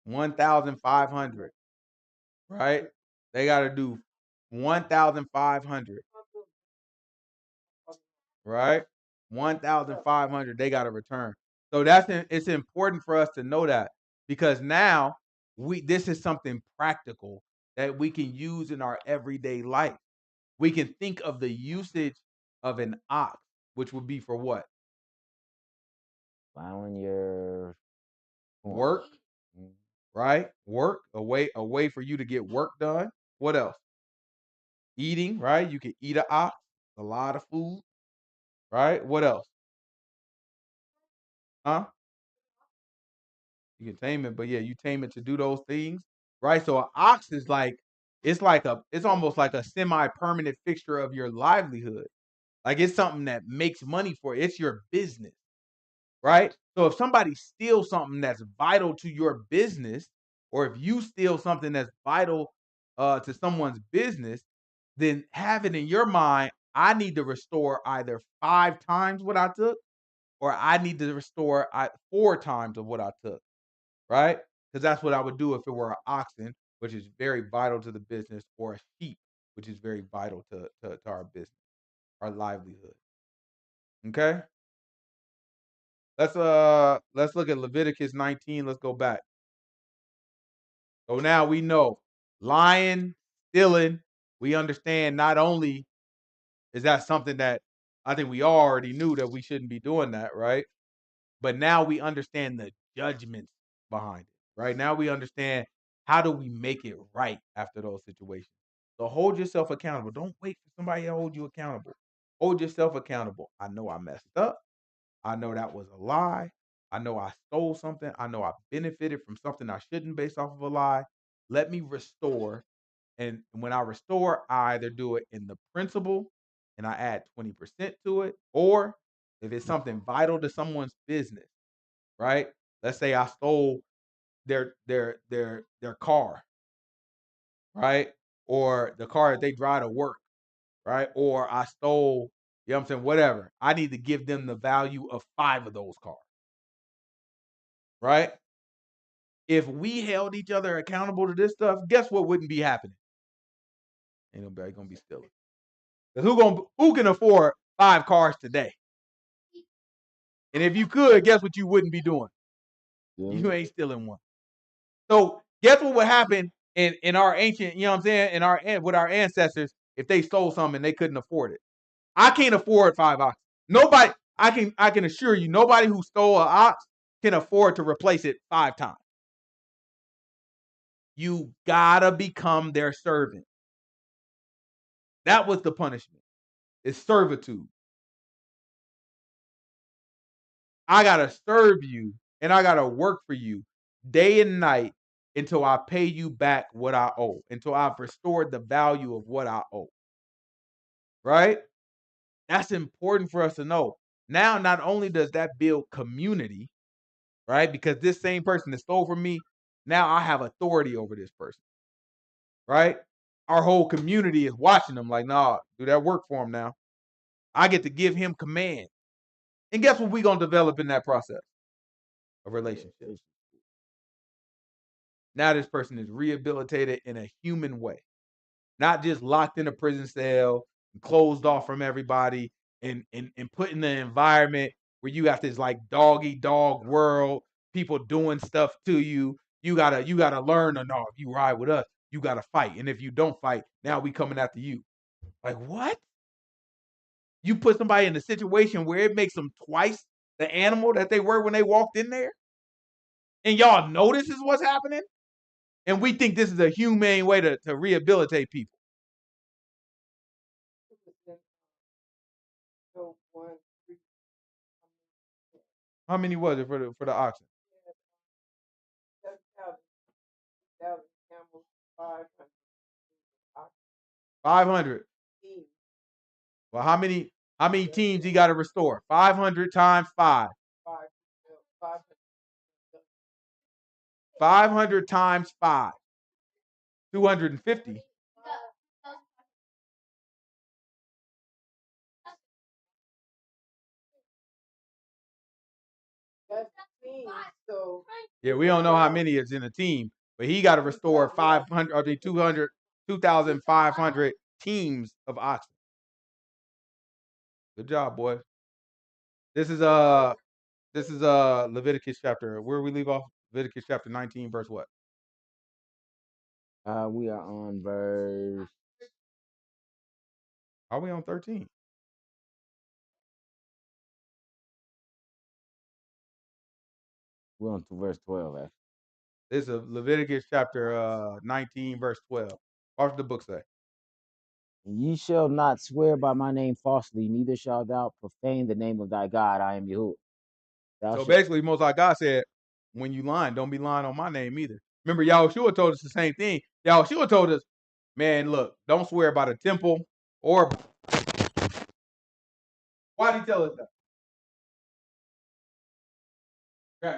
1,500. Right? They got to do 1,500. Right? 1,500 they got to return. So it's important for us to know that, because now this is something practical that we can use in our everyday life. We can think of the usage of an ox, which would be for what? Plowing your work, right? Work, a way for you to get work done. What else? Eating, right? You can eat an ox, a lot of food, right? What else? Huh? You can tame it, but yeah, you tame it to do those things, right? So an ox is it's almost like a semi-permanent fixture of your livelihood. Like it's something that makes money for it. It's your business, right? So if somebody steals something that's vital to your business, or if you steal something that's vital to someone's business, then have it in your mind, I need to restore either 5 times what I took, or I need to restore 4 times of what I took, right? Because that's what I would do if it were an oxen, which is very vital to the business, or a sheep, which is very vital to our business, our livelihood. Okay? Let's look at Leviticus 19. Let's go back. So now we know lying, stealing. We understand not only is that something that I think we already knew that we shouldn't be doing that, right? But now we understand the judgments behind it, right? Now we understand how do we make it right after those situations. So hold yourself accountable. Don't wait for somebody to hold you accountable. Hold yourself accountable. I know I messed up. I know that was a lie. I know I stole something. I know I benefited from something I shouldn't based off of a lie. Let me restore. And when I restore, I either do it in the principle and I add 20% to it, or if it's something vital to someone's business, right? Let's say I stole their car, right? or the car that they drive to work, right? Or I stole, you know what I'm saying, whatever. I need to give them the value of 5 of those cars, right? If we held each other accountable to this stuff, guess what wouldn't be happening? Ain't nobody gonna be stealing. Who can afford 5 cars today? And if you could, guess what you wouldn't be doing? You ain't stealing one. So guess what would happen in our ancient, you know what I'm saying, with our ancestors if they stole something and they couldn't afford it. I can't afford 5 oxen. Nobody, I can assure you, nobody who stole an ox can afford to replace it 5 times. You gotta become their servant. That was the punishment. It's servitude. I gotta serve you and I gotta work for you day and night until I pay you back what I owe, until I've restored the value of what I owe. Right? That's important for us to know. Now, not only does that build community, right? Because this same person that stole from me, now I have authority over this person, right? Our whole community is watching them like, nah, do that work for him now. I get to give him command. And guess what we're going to develop in that process? A relationship. Now this person is rehabilitated in a human way, not just locked in a prison cell, and closed off from everybody, and put in an environment where you got this like dog-eat-dog world, people doing stuff to you. You gotta learn to know if you ride with us, you gotta fight. And if you don't fight, now we coming after you. Like what? You put somebody in a situation where it makes them twice the animal that they were when they walked in there, and y'all know this is what's happening, and we think this is a humane way to rehabilitate people. How many was it for the auction? 500. Well, how many teams he got to restore? 500 times 5. 500 times 5. 250. Yeah, we don't know how many is in a team, but he got to restore 500, 200, 2,500 teams of oxen. Good job, boy. This is Leviticus chapter. Where we leave off? Leviticus chapter 19, verse what? We are on verse. Are we on 13? We're on to verse 12, actually. This is Leviticus chapter 19, verse 12. What does the book say? Ye shall not swear by my name falsely, neither shalt thou profane the name of thy God. I am Yahuah. So basically, Most High God said, when you lying, don't be lying on my name either. Remember, Yahuah told us the same thing. Yahuah told us, man, look, don't swear by the temple or. Why did he tell us that?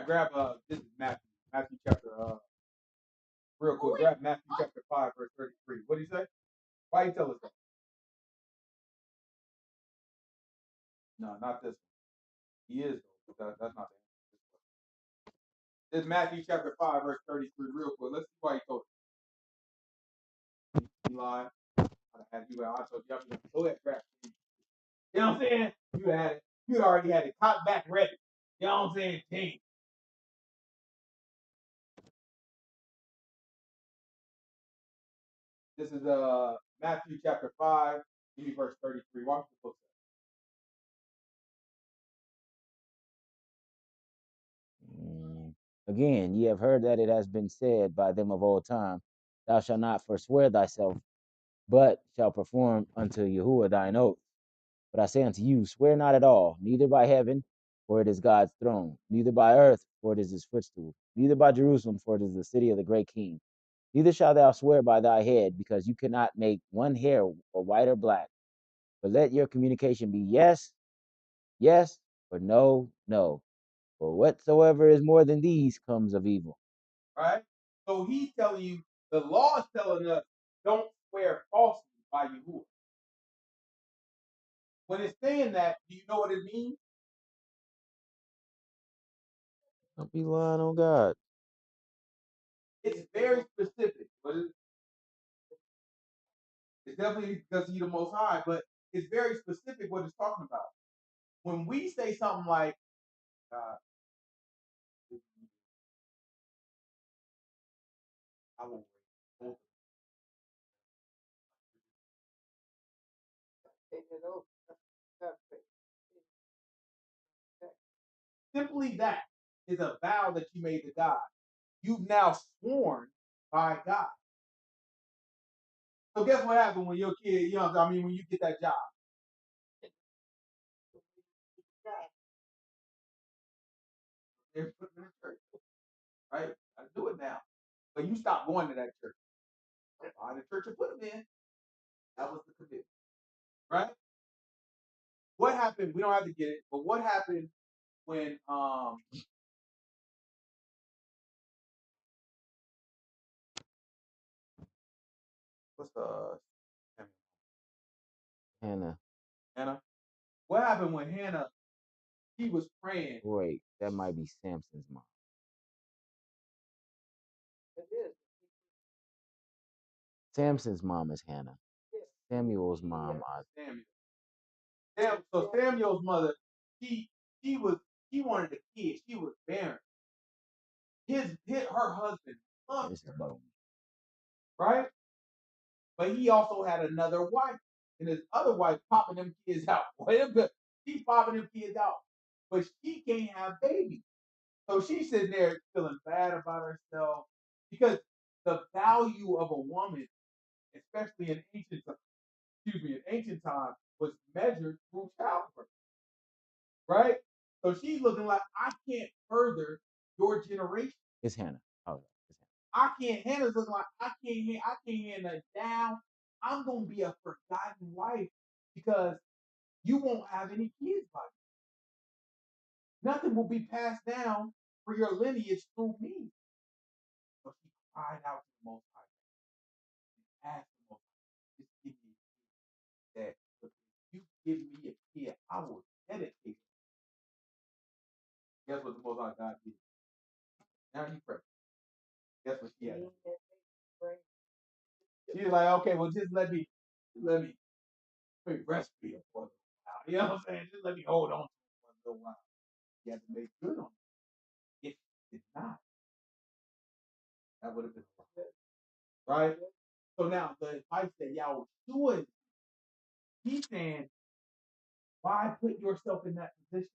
Grab this is Matthew chapter real quick. Grab Matthew chapter 5, verse 33. What did he say? Why did he tell us that? No, not this one. He is, that's not it. This is Matthew chapter 5, verse 33, real quick. Let's see why he told us. He lied. I told you, go ahead, grab it. You know what I'm saying? You had it. You already had it cocked back ready. You know what I'm saying? Dang. This is Matthew chapter 5, verse 33. Watch the book. Again, ye have heard that it has been said by them of old time, thou shalt not forswear thyself, but shalt perform unto Yahuah thine oath. But I say unto you, swear not at all, neither by heaven, for it is God's throne, neither by earth, for it is his footstool, neither by Jerusalem, for it is the city of the great king. Neither shalt thou swear by thy head, because you cannot make one hair or white or black. But let your communication be yes, yes, or no, no. For whatsoever is more than these comes of evil. Right? So he's telling you, the law is telling us, don't swear falsely by Yahuah. When it's saying that, do you know what it means? Don't be lying on God. It's very specific. But it's definitely because He's the Most High, but it's very specific what it's talking about. When we say something like, I will wait. Simply that is a vow that you made to God. You've now sworn by God. So guess what happened when your kid, when you get that job? They're putting in a church, right? I do it now. But you stop going to that church. The church will put them in. That was the commitment, right? What happened? We don't have to get it, but what happened when what's the Hannah. Hannah? What happened when Hannah? She was praying. Wait, that might be Samson's mom. Samson's mom is Hannah. Samuel's mom. Samuel. So Samuel's mother, she wanted a kid. She was barren. Her husband loved her, right? But he also had another wife, and his other wife popping them kids out. She's popping them kids out, but she can't have babies. So she's sitting there feeling bad about herself because the value of a woman, especially in ancient times, was measured through childbirth, right? So she's looking like, I can't further your generation. It's Hannah. Oh, it's Hannah. Hannah's looking like, I can't hand that down. I'm gonna be a forgotten wife because you won't have any kids by me. Nothing will be passed down for your lineage through me. So she cried out to the Most High and asked the Most High, just give me a kid. That if you give me a kid, I will dedicate it. Guess what the Most High God did? Now you pray. Guess what she had? She was like, okay, well, just let me breastfeed for a little while. You know what I'm saying? Just let me hold on to it for a little while. You have to make good on it. If you did not, that would have been right. So now the advice that y'all doing, he's saying, why put yourself in that position?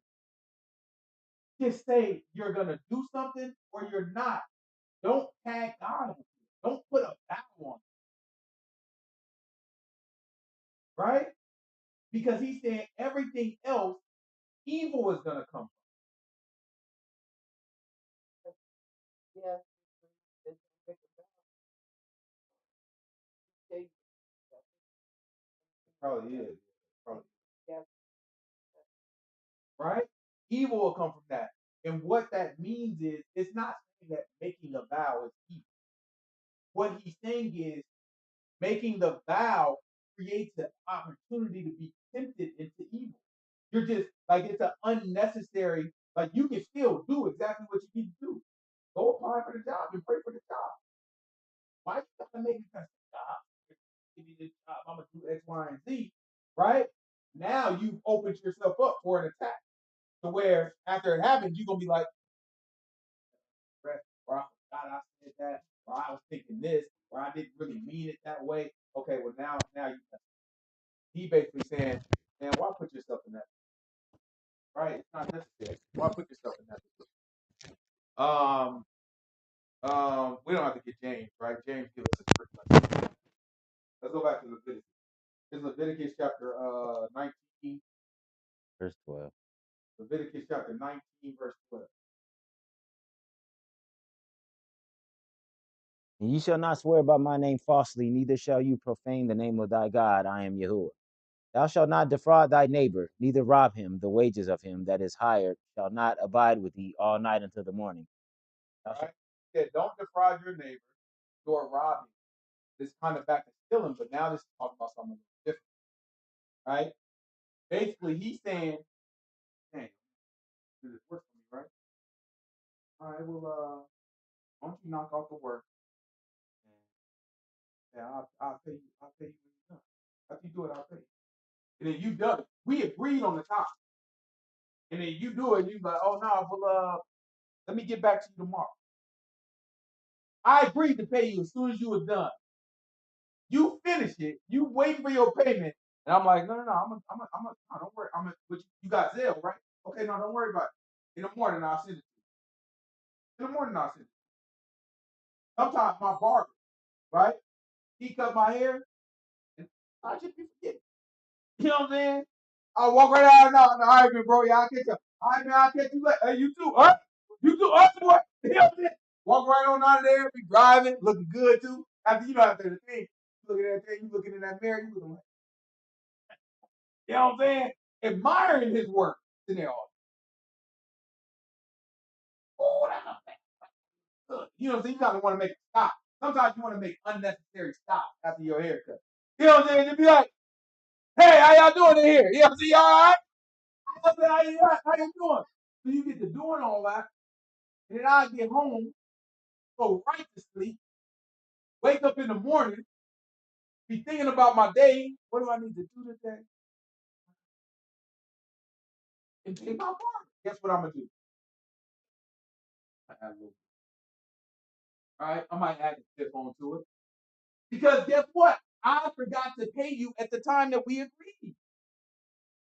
Just say you're gonna do something or you're not. Don't tag God on it. Don't put a vow on it, right? Because he's saying everything else, evil is gonna come from. Yeah. Probably is. Probably. Yeah. Right? Evil will come from that. And what that means is, it's not saying that making a vow is evil. What he's saying is, making the vow creates an opportunity to be tempted into evil. You're just like, it's an unnecessary, like you can still do exactly what you need to do. Go apply for the job and pray for the job. Why you gotta make it a job? Give me this job, I'm gonna do X, Y, and Z, right? Now you've opened yourself up for an attack. To where after it happens, you're gonna be like, or I forgot I said that, or I was thinking this, or I didn't really mean it that way. Okay, well now you. He basically saying, man, why put yourself in that? Right? It's not necessary. Why put yourself in that? We don't have to get James, right? James gives us a pretty much. Let's go back to Leviticus. It's Leviticus chapter 19, verse 12. Leviticus chapter 19, verse 12. And ye shall not swear by my name falsely, neither shall you profane the name of thy God. I am Yahuah. Thou shalt not defraud thy neighbor, neither rob him. The wages of him that is hired shall not abide with thee all night until the morning. All right? He said, don't defraud your neighbor, nor rob him. This kind of back to killing, but now this is talking about something different, right? Basically, he's saying, "Hey, this work for me, right? All right, well, why don't you knock off the work? And I'll pay you. I'll pay you when you're done. After you do it, I'll pay you. And then you done it. We agreed on the time. And then you do it. You like, oh no, well, let me get back to you tomorrow. I agreed to pay you as soon as you were done. You finish it. You wait for your payment, and I'm like, no, no, no. No, don't worry. But you got Zelle, right? Okay, no, don't worry about it. In the morning, I'll send it to you. In the morning, I'll send it to you. Sometimes my barber, right? He cut my hair, and I just be forgetting. You know what I'm saying? I walk right out. No, all right, man, bro. Yeah, I'll catch you. All right, man, I'll catch you later. Hey, you too. You too. Boy. You know what I'm saying? Walk right on out of there. Be driving, looking good too. After after the thing, you looking at that thing, you looking in that mirror, you looking like, you know what I'm saying? Admiring his work. In there all. Oh, that's not bad. You know what I'm saying? You gotta want to make a stop. Sometimes you want to make unnecessary stops after your haircut. You know what I'm saying? Just be like, hey, how y'all doing in here? You know what I'm saying? Y'all all right? How you doing? So you get to doing all that, and then I get home, go right to sleep, wake up in the morning, be thinking about my day. What do I need to do today? And pay my part. Guess what I'm gonna do? I add a little. All right, I might add a tip onto it because guess what? I forgot to pay you at the time that we agreed.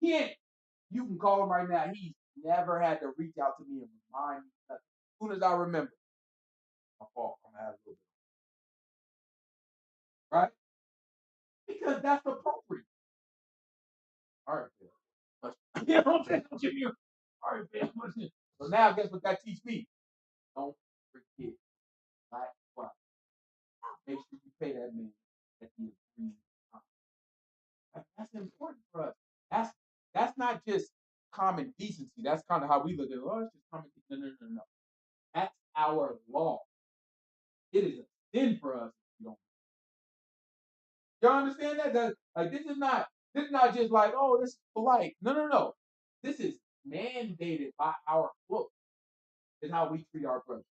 You can call him right now. He's never had to reach out to me and remind me. As soon as I remember, my fault. I'm gonna add a little bit. Right? Because that's appropriate. All right, Bill. You know what I'm saying? Don't give me all right, Bill. So now, guess what that teach me? Don't forget. Right? Well, make sure you pay that man at the agreed time. That's important for us. That's not just common decency. That's kind of how we look at it. Oh, it's just common decency. No. That's our law. It is a sin for us if you don't. Y'all understand that? Like this is not just like, oh, this is polite. No. This is mandated by our book. Is how we treat our brothers.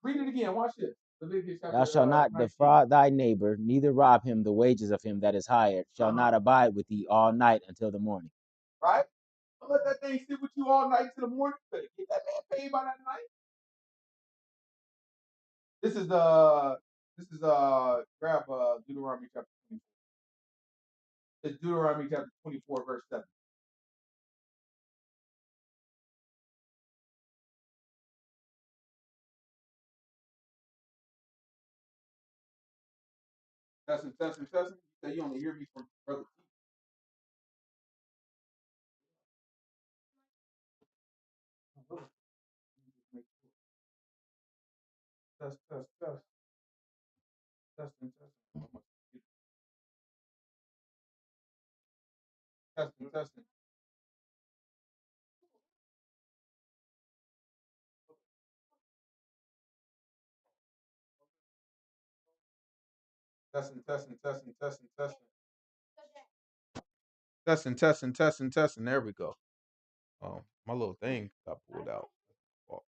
Read it again. Watch this. Leviticus chapter Thou shalt not 19. defraud thy neighbor, neither rob him the wages of him that is hired, shall not abide with thee all night until the morning. Right? Don't let that thing sit with you all night till the morning. Better get that man paid by that night. This is grab Deuteronomy chapter 24. It's Deuteronomy chapter 24, verse 7. Testing. You say you only hear me from brother. Testing. Testing. Testing. There we go. Oh, my little thing got pulled out. Oh.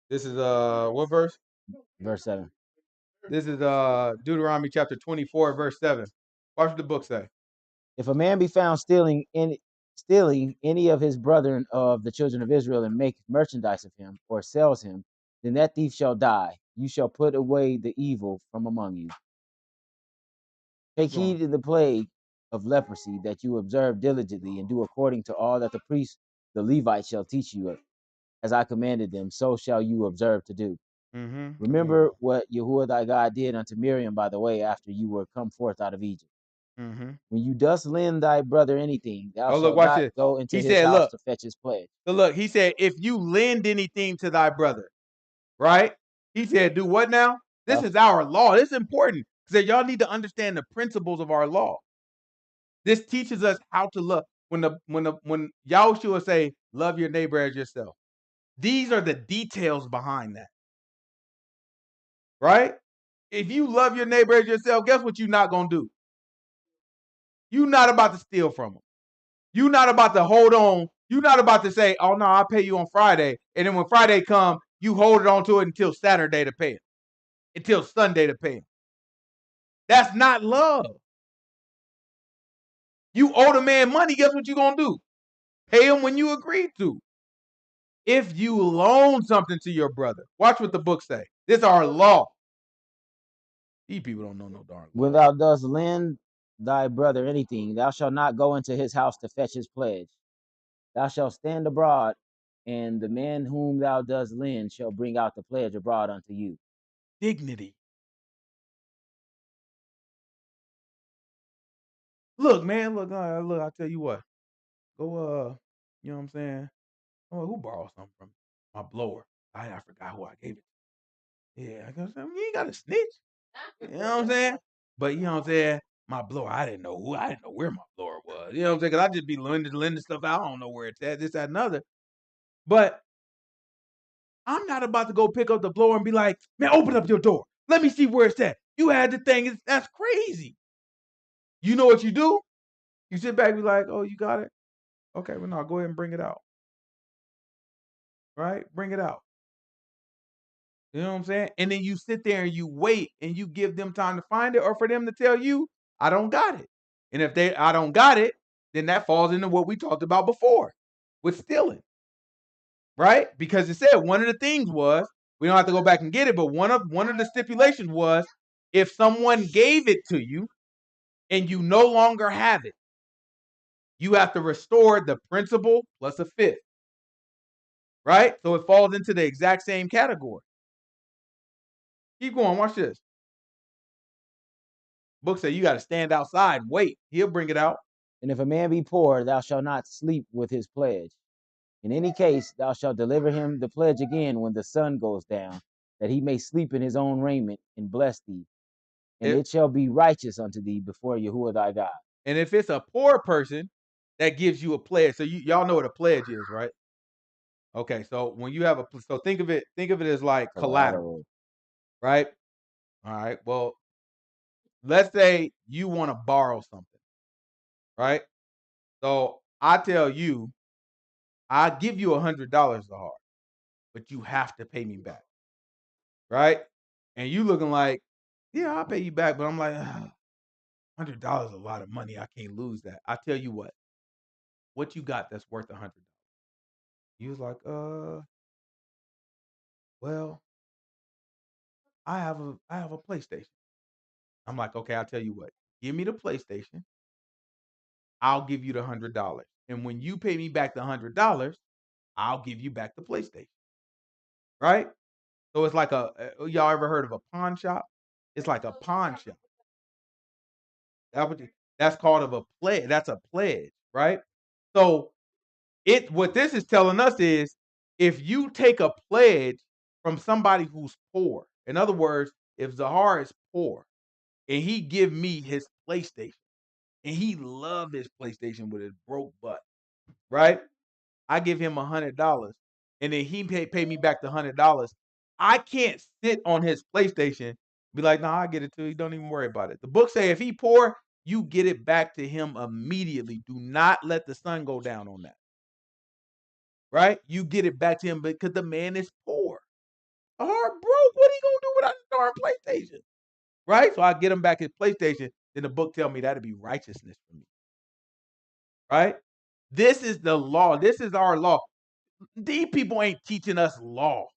This is what verse? Verse 7. This is Deuteronomy chapter 24, verse 7. Watch what the book say. If a man be found stealing any of his brethren of the children of Israel and make merchandise of him, or sells him, then that thief shall die. You shall put away the evil from among you. Take heed to the plague of leprosy, that you observe diligently and do according to all that the priests, the Levites, shall teach you, as I commanded them, so shall you observe to do. Remember what Yahuah thy God did unto Miriam by the way after you were come forth out of Egypt. When you dost lend thy brother anything, thou shalt not go into his house to fetch his pledge. So look, he said, if you lend anything to thy brother, right? He said, do what now? This is our law. This is important because y'all need to understand the principles of our law. This teaches us how to love. When Yahushua say, love your neighbor as yourself. These are the details behind that. Right? If you love your neighbor as yourself, guess what you're not going to do? You're not about to steal from them. You're not about to hold on. You're not about to say, oh, no, I'll pay you on Friday. And then when Friday comes, you hold it on to it until Saturday to pay it, until Sunday to pay it. That's not love. You owe the man money, guess what you're going to do? Pay him when you agreed to. If you loan something to your brother, watch what the book say. This is our law. These people don't know no darn law. When thou dost lend thy brother anything, thou shalt not go into his house to fetch his pledge. Thou shalt stand abroad, and the man whom thou dost lend shall bring out the pledge abroad unto you. Dignity. Look, man, look, I'll tell you what. Go, you know what I'm saying? Oh, who borrowed something from me? My blower. I forgot who I gave it to. Yeah, you ain't got to snitch. You know what I'm saying? But you know what I'm saying? My blower, I didn't know where my blower was. You know what I'm saying? Because I just be lending stuff out. I don't know where it's at, this, that, and other. But I'm not about to go pick up the blower and be like, man, open up your door. Let me see where it's at. You had the thing. That's crazy. You know what you do? You sit back and be like, oh, you got it? Okay, well, no, go ahead and bring it out. Right? Bring it out. You know what I'm saying? And then you sit there and you wait and you give them time to find it or for them to tell you, I don't got it. And if I don't got it, then that falls into what we talked about before with stealing. Right? Because it said one of the things was, we don't have to go back and get it, but one of the stipulations was if someone gave it to you and you no longer have it, you have to restore the principal plus a fifth. Right? So it falls into the exact same category. Keep going. Watch this. Book said you got to stand outside and wait. He'll bring it out. And if a man be poor, thou shalt not sleep with his pledge. In any case, thou shalt deliver him the pledge again when the sun goes down, that he may sleep in his own raiment and bless thee. And it shall be righteous unto thee before Yahuah thy God. And if it's a poor person that gives you a pledge, so y'all know what a pledge is, right? Okay, so when you have so think of it as like collateral, right? All right. Well, let's say you want to borrow something, right? So I tell you, I give you $100, Zahar, but you have to pay me back, right? And you looking like, yeah, I'll pay you back, but I'm like, $100 is a lot of money. I can't lose that. I tell you what you got that's worth $100? He was like, well, I have a PlayStation. I'm like, okay, I'll tell you what. Give me the PlayStation. I'll give you the $100. And when you pay me back the $100, I'll give you back the PlayStation. Right? So it's like y'all ever heard of a pawn shop? It's like a pawn shop. That's called a pledge. That's a pledge, right? So what this is telling us is if you take a pledge from somebody who's poor, in other words, if Zahar is poor and he give me his PlayStation and he love his PlayStation with his broke butt, right? I give him $100 and then he pay me back the $100. I can't sit on his PlayStation, be like, nah, I get it too. Don't even worry about it. The book say if he poor, you get it back to him immediately. Do not let the sun go down on that. Right? You get it back to him because the man is poor. Hard broke. What are you gonna do without a darn PlayStation? Right? So I get him back his PlayStation. Then the book tell me that'd be righteousness for me. Right? This is the law. This is our law. These people ain't teaching us law.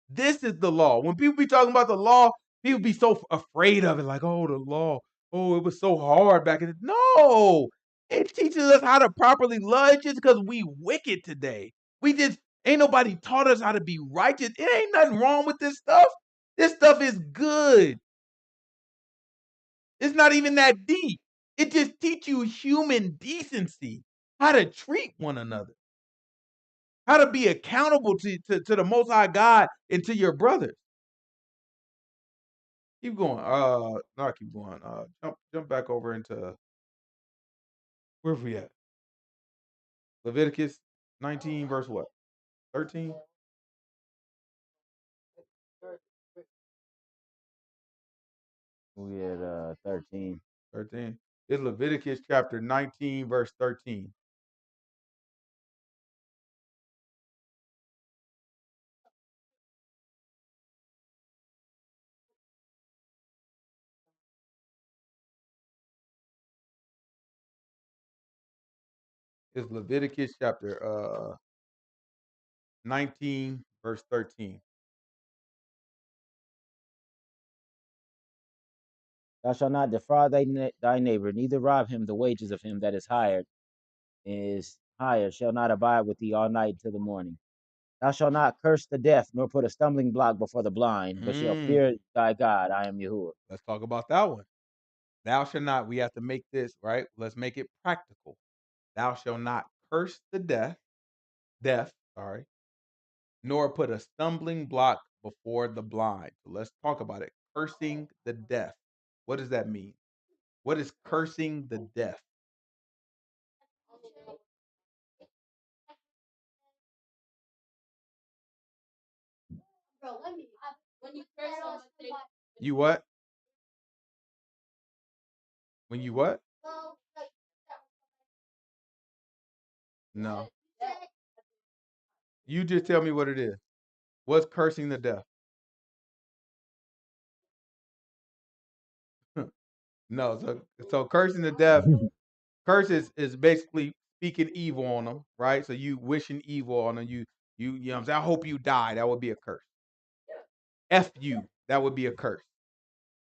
This is the law. When people be talking about the law, people be so afraid of it. Like, oh, the law. Oh, it was so hard back in the. No, it teaches us how to properly love just because we wicked today. We just ain't nobody taught us how to be righteous. It ain't nothing wrong with this stuff. This stuff is good. It's not even that deep. It just teach you human decency, how to treat one another, how to be accountable to the Most High God and to your brothers. Keep going. No, keep going. Jump back over into where we at? Leviticus 19, verse what? 13? We at 13. 13. It's Leviticus chapter 19, verse 13. It's Leviticus chapter 19, verse 13. Thou shalt not defraud thy neighbor, neither rob him. The wages of him that is hired shall not abide with thee all night till the morning. Thou shalt not curse the deaf, nor put a stumbling block before the blind, but shall fear thy God. I am Yahuah. Let's talk about that one. Thou shalt not, we have to make this, right? Let's make it practical. Thou shalt not curse the deaf, nor put a stumbling block before the blind. So let's talk about it. Cursing the deaf. What does that mean? What is cursing the deaf? You what? When you what? No. You just tell me what it is. What's cursing the deaf? No, so cursing the deaf, curse is basically speaking evil on them, right? So you wishing evil on them. You know what I'm saying? I hope you die. That would be a curse. F you, that would be a curse.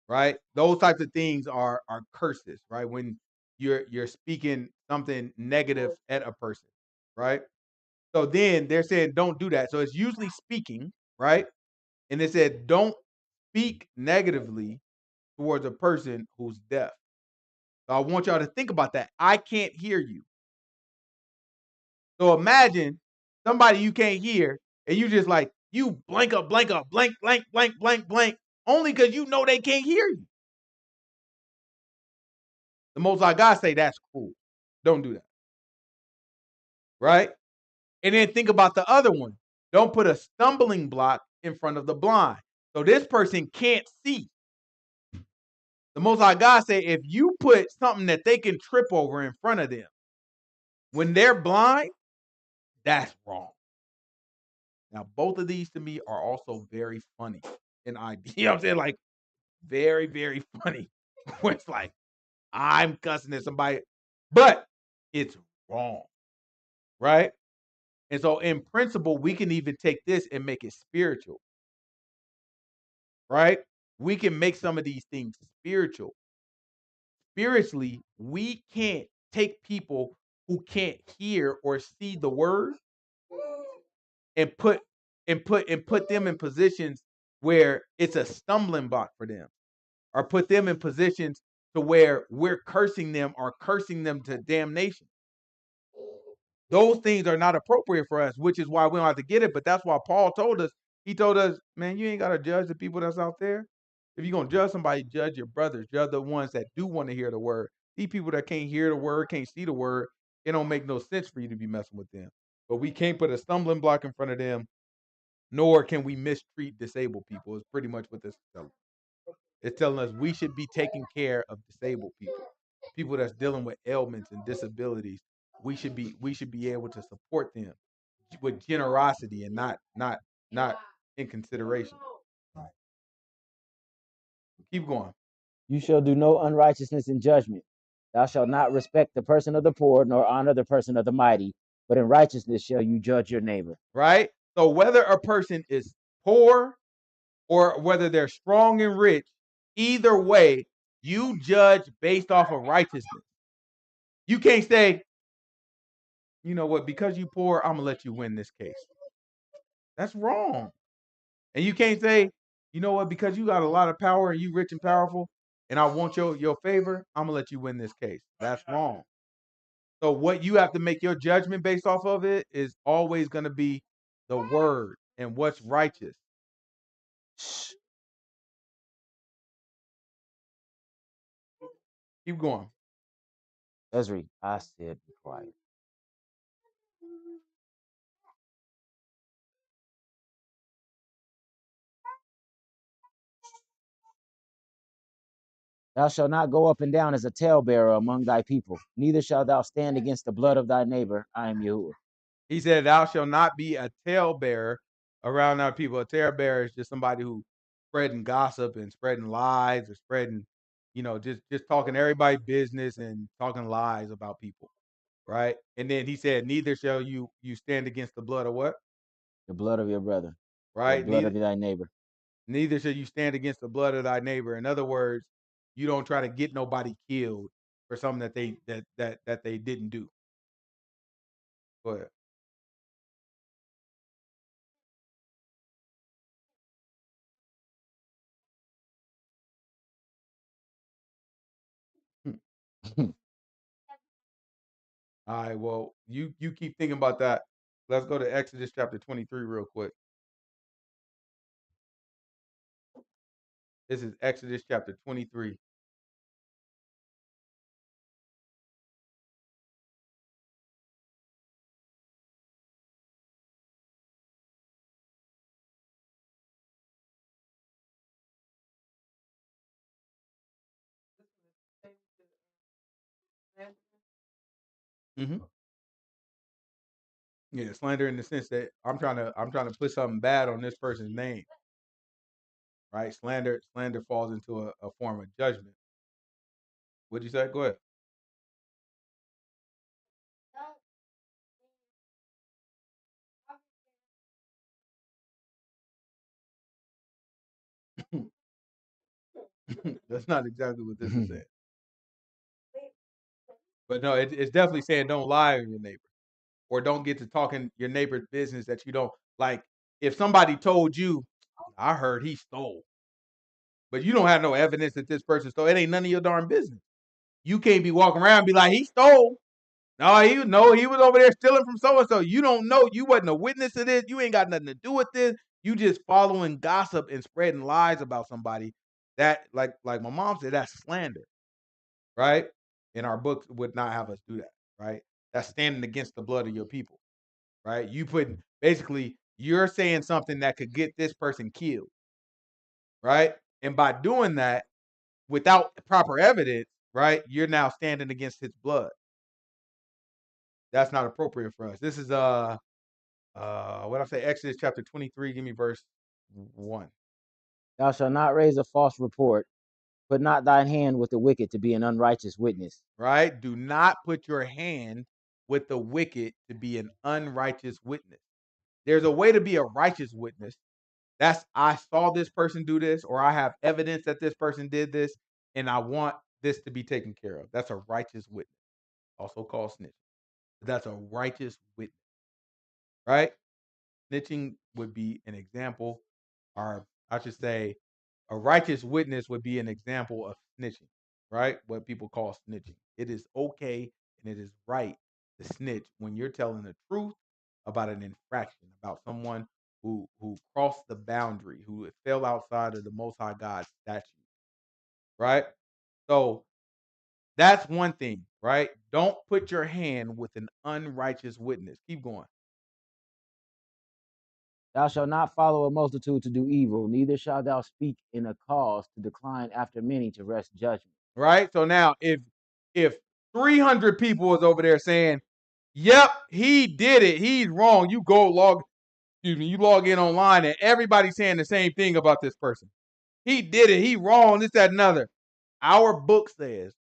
Right? Those types of things are curses, right? When you're speaking something negative at a person, right? So then they're saying don't do that. So it's usually speaking, right? And they said don't speak negatively towards a person who's deaf. So I want y'all to think about that. I can't hear you. So imagine somebody you can't hear and you just like you blank, blank, blank, blank, blank, only because you know they can't hear you. The Most High God say that's cruel. Don't do that. Right? And then think about the other one. Don't put a stumbling block in front of the blind. So this person can't see. The Most High God say if you put something that they can trip over in front of them, when they're blind, that's wrong. Now, both of these to me are also very funny in idea. You know what I'm saying? Like, very, very funny. Where it's like, I'm cussing at somebody, but it's wrong. Right? And so, in principle, we can even take this and make it spiritual. Right? We can make some of these things spiritual. Spiritually, we can't take people who can't hear or see the word and put them in positions where it's a stumbling block for them, or put them in positions to where we're cursing them or cursing them to damnation. Those things are not appropriate for us, which is why we don't have to get it. But that's why Paul told us, he told us, man, you ain't got to judge the people that's out there. If you're going to judge somebody, judge your brothers. Judge the ones that do want to hear the word. These people that can't hear the word, can't see the word, it don't make no sense for you to be messing with them. But we can't put a stumbling block in front of them, nor can we mistreat disabled people. It's pretty much what this is telling us. It's telling us we should be taking care of disabled people that's dealing with ailments and disabilities. We should be able to support them with generosity and not in consideration. Keep going. You shall do no unrighteousness in judgment. Thou shalt not respect the person of the poor, nor honor the person of the mighty, but in righteousness shall you judge your neighbor. Right? So whether a person is poor or whether they're strong and rich, either way, you judge based off of righteousness. You can't say, you know what, because you poor, I'm gonna let you win this case. That's wrong. And you can't say, you know what, because you got a lot of power and you rich and powerful, and I want your favor, I'm gonna let you win this case. That's wrong. So what you have to make your judgment based off of it is always gonna be the word and what's righteous. Keep going. Ezra, I said be quiet. Thou shalt not go up and down as a talebearer among thy people, neither shalt thou stand against the blood of thy neighbor. I am Yahuah. He said, thou shalt not be a talebearer around our people. A talebearer is just somebody who spreading gossip and spreading lies or spreading, just talking everybody's business and talking lies about people, right? And then he said, neither shall you stand against the blood of what? The blood of your brother, the Right? blood of thy neighbor. Neither shall you stand against the blood of thy neighbor. In other words, you don't try to get nobody killed for something that they didn't do. Go ahead. All right, well, you keep thinking about that. Let's go to Exodus chapter 23 real quick. This is Exodus chapter 23. Mm-hmm. Yeah, slander in the sense that I'm trying to put something bad on this person's name, right? Slander falls into a form of judgment. What'd you say? Go ahead. That's not exactly what this is saying. But no, it's definitely saying don't lie on your neighbor, or don't get to talking your neighbor's business that you don't like. If somebody told you, I heard he stole, but you don't have no evidence that this person stole, it ain't none of your darn business. You can't be walking around and be like, he stole. No, he was over there stealing from so and so. You don't know. You wasn't a witness to this. You ain't got nothing to do with this. You just following gossip and spreading lies about somebody. That, like my mom said, that's slander, right? And our books would not have us do that, right? That's standing against the blood of your people, right? Basically, you're saying something that could get this person killed, right? And by doing that without proper evidence, right, you're now standing against his blood. That's not appropriate for us. This is what I say, Exodus chapter 23. Give me verse 1. Thou shalt not raise a false report. Put not thine hand with the wicked to be an unrighteous witness. Right? Do not put your hand with the wicked to be an unrighteous witness. There's a way to be a righteous witness. That's, I saw this person do this, or I have evidence that this person did this, and I want this to be taken care of. That's a righteous witness, also called snitching. That's a righteous witness, right? Snitching would be an example, or I should say, a righteous witness would be an example of snitching, right? What people call snitching. It is okay and it is right to snitch when you're telling the truth about an infraction, about someone who crossed the boundary, who fell outside of the Most High God's statute, right? So that's one thing, right? Don't put your hand with an unrighteous witness. Keep going. Thou shalt not follow a multitude to do evil, neither shalt thou speak in a cause to decline after many to wrest judgment. Right? So now if 300 people was over there saying, yep, he did it, he's wrong, you log in online and everybody's saying the same thing about this person. He did it, he wrong, this, that, and other. Our book says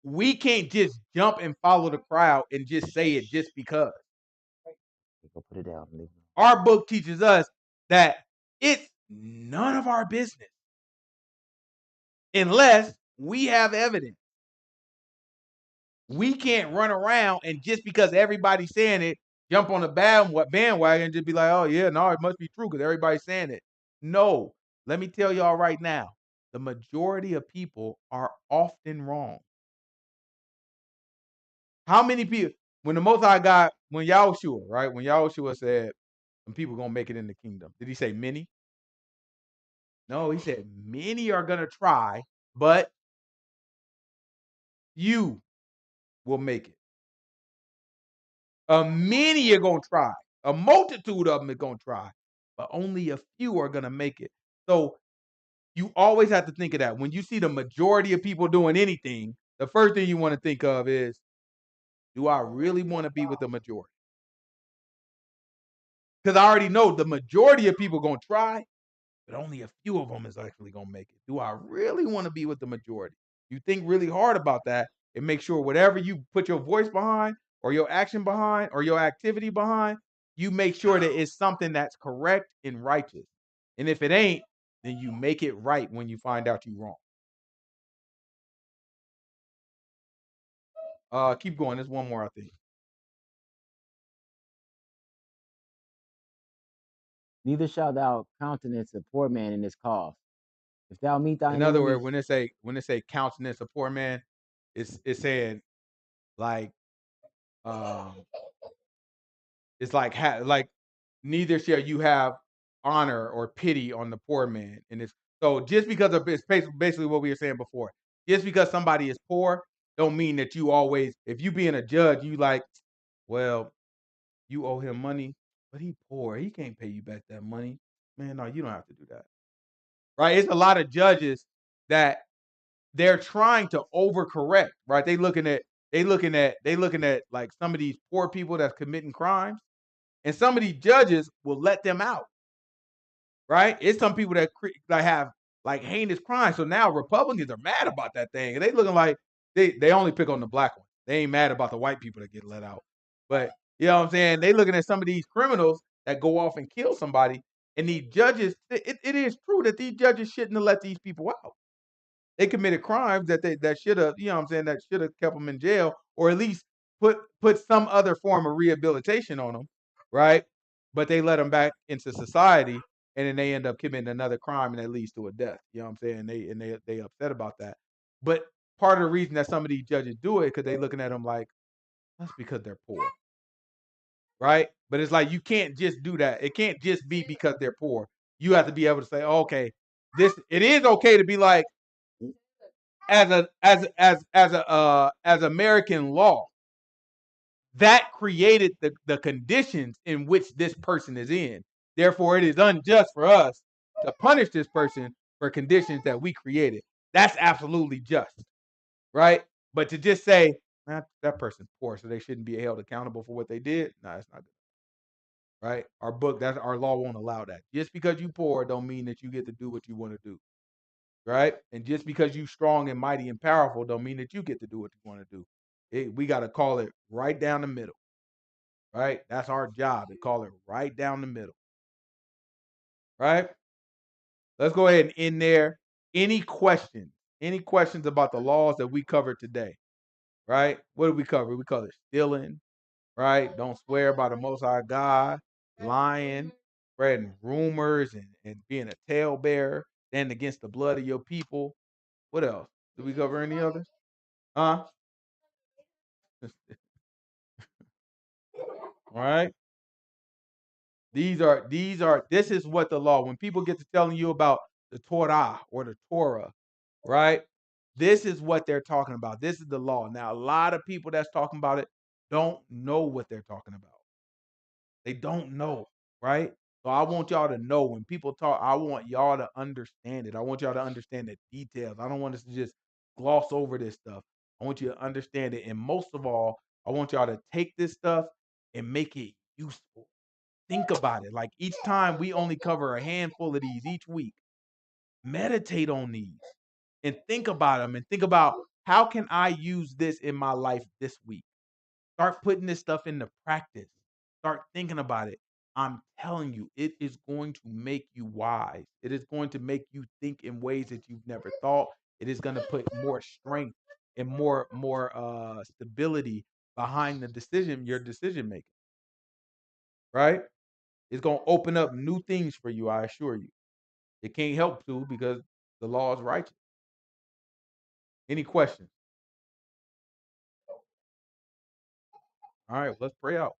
we can't just jump and follow the crowd and just say it just because. Go put it down. Our book teaches us that it's none of our business unless we have evidence. We can't run around and just because everybody's saying it, jump on the bandwagon and just be like, oh, yeah, no, it must be true because everybody's saying it. No, let me tell y'all right now, the majority of people are often wrong. How many people, when the Most High God, when Yahuah, right, when Yahuah said, some people going to make it in the kingdom, did he say many? No, he said many are going to try, but you will make it. Many are going to try. A multitude of them are going to try, but only a few are going to make it. So You always have to think of that. When you see the majority of people doing anything, the first thing you want to think of is, do I really want to be with the majority? Because I already know the majority of people going to try, but only a few of them is actually going to make it. Do I really want to be with the majority? You think really hard about that and make sure whatever you put your voice behind or your action behind or your activity behind, you make sure that it's something that's correct and righteous. And if it ain't, then you make it right when you find out you're wrong. Keep going. There's one more, I think. Neither shalt thou countenance a poor man in his cause. If thou meet thine In other enemy, words, when they say countenance a poor man, it's saying like it's like neither shall you have honor or pity on the poor man. And it's so just because of it's basically what we were saying before. Just because somebody is poor, don't mean that you always, if you being a judge, you like, well, you owe him money, but he poor. He can't pay you back that money. Man, no, you don't have to do that. Right? It's a lot of judges that they're trying to overcorrect, right? They looking at like some of these poor people that's committing crimes, and some of these judges will let them out, right? It's some people that have like heinous crimes. So now Republicans are mad about that thing, and they looking like they only pick on the black one. They ain't mad about the white people that get let out. But you know what I'm saying? They looking at some of these criminals that go off and kill somebody, and these judges. It is true that these judges shouldn't have let these people out. They committed crimes that should have, you know what I'm saying, that should have kept them in jail, or at least put some other form of rehabilitation on them, right? But they let them back into society, and then they end up committing another crime, and that leads to a death. You know what I'm saying? They upset about that. But part of the reason that some of these judges do it because they looking at them like that's because they're poor, right? But it's like you can't just do that. It can't just be because they're poor. You have to be able to say, oh, okay, it is okay to be like, as American law that created the conditions in which this person is in. Therefore, it is unjust for us to punish this person for conditions that we created. That's absolutely just, right? But to just say that person's poor, so they shouldn't be held accountable for what they did, no, that's not good, right? Our law won't allow that. Just because you poor, don't mean that you get to do what you want to do. Right? And just because you strong and mighty and powerful don't mean that you get to do what you want to do. We got to call it right down the middle. Right? That's our job to call it right down the middle. Right? Let's go ahead and end there. Any questions? Any questions about the laws that we covered today? Right? What did we cover? We covered stealing, right? Don't swear by the Most High God, lying, spreading rumors, and being a talebearer, standing against the blood of your people. What else? Did we cover any others? Huh? All right. This is what the law, when people get to telling you about the Torah or the Torah, right? This is what they're talking about. This is the law. Now, a lot of people that's talking about it don't know what they're talking about. They don't know, right? So I want y'all to know when people talk, I want y'all to understand it. I want y'all to understand the details. I don't want us to just gloss over this stuff. I want you to understand it. And most of all, I want y'all to take this stuff and make it useful. Think about it. Like each time we only cover a handful of these each week. Meditate on these and think about them and think about how can I use this in my life this week? Start putting this stuff into practice. Start thinking about it. I'm telling you, it is going to make you wise. It is going to make you think in ways that you've never thought. It is going to put more strength and more stability behind your decision making. Right? It's going to open up new things for you, I assure you. It can't help to because the law is righteous. Any questions? All right, let's pray out.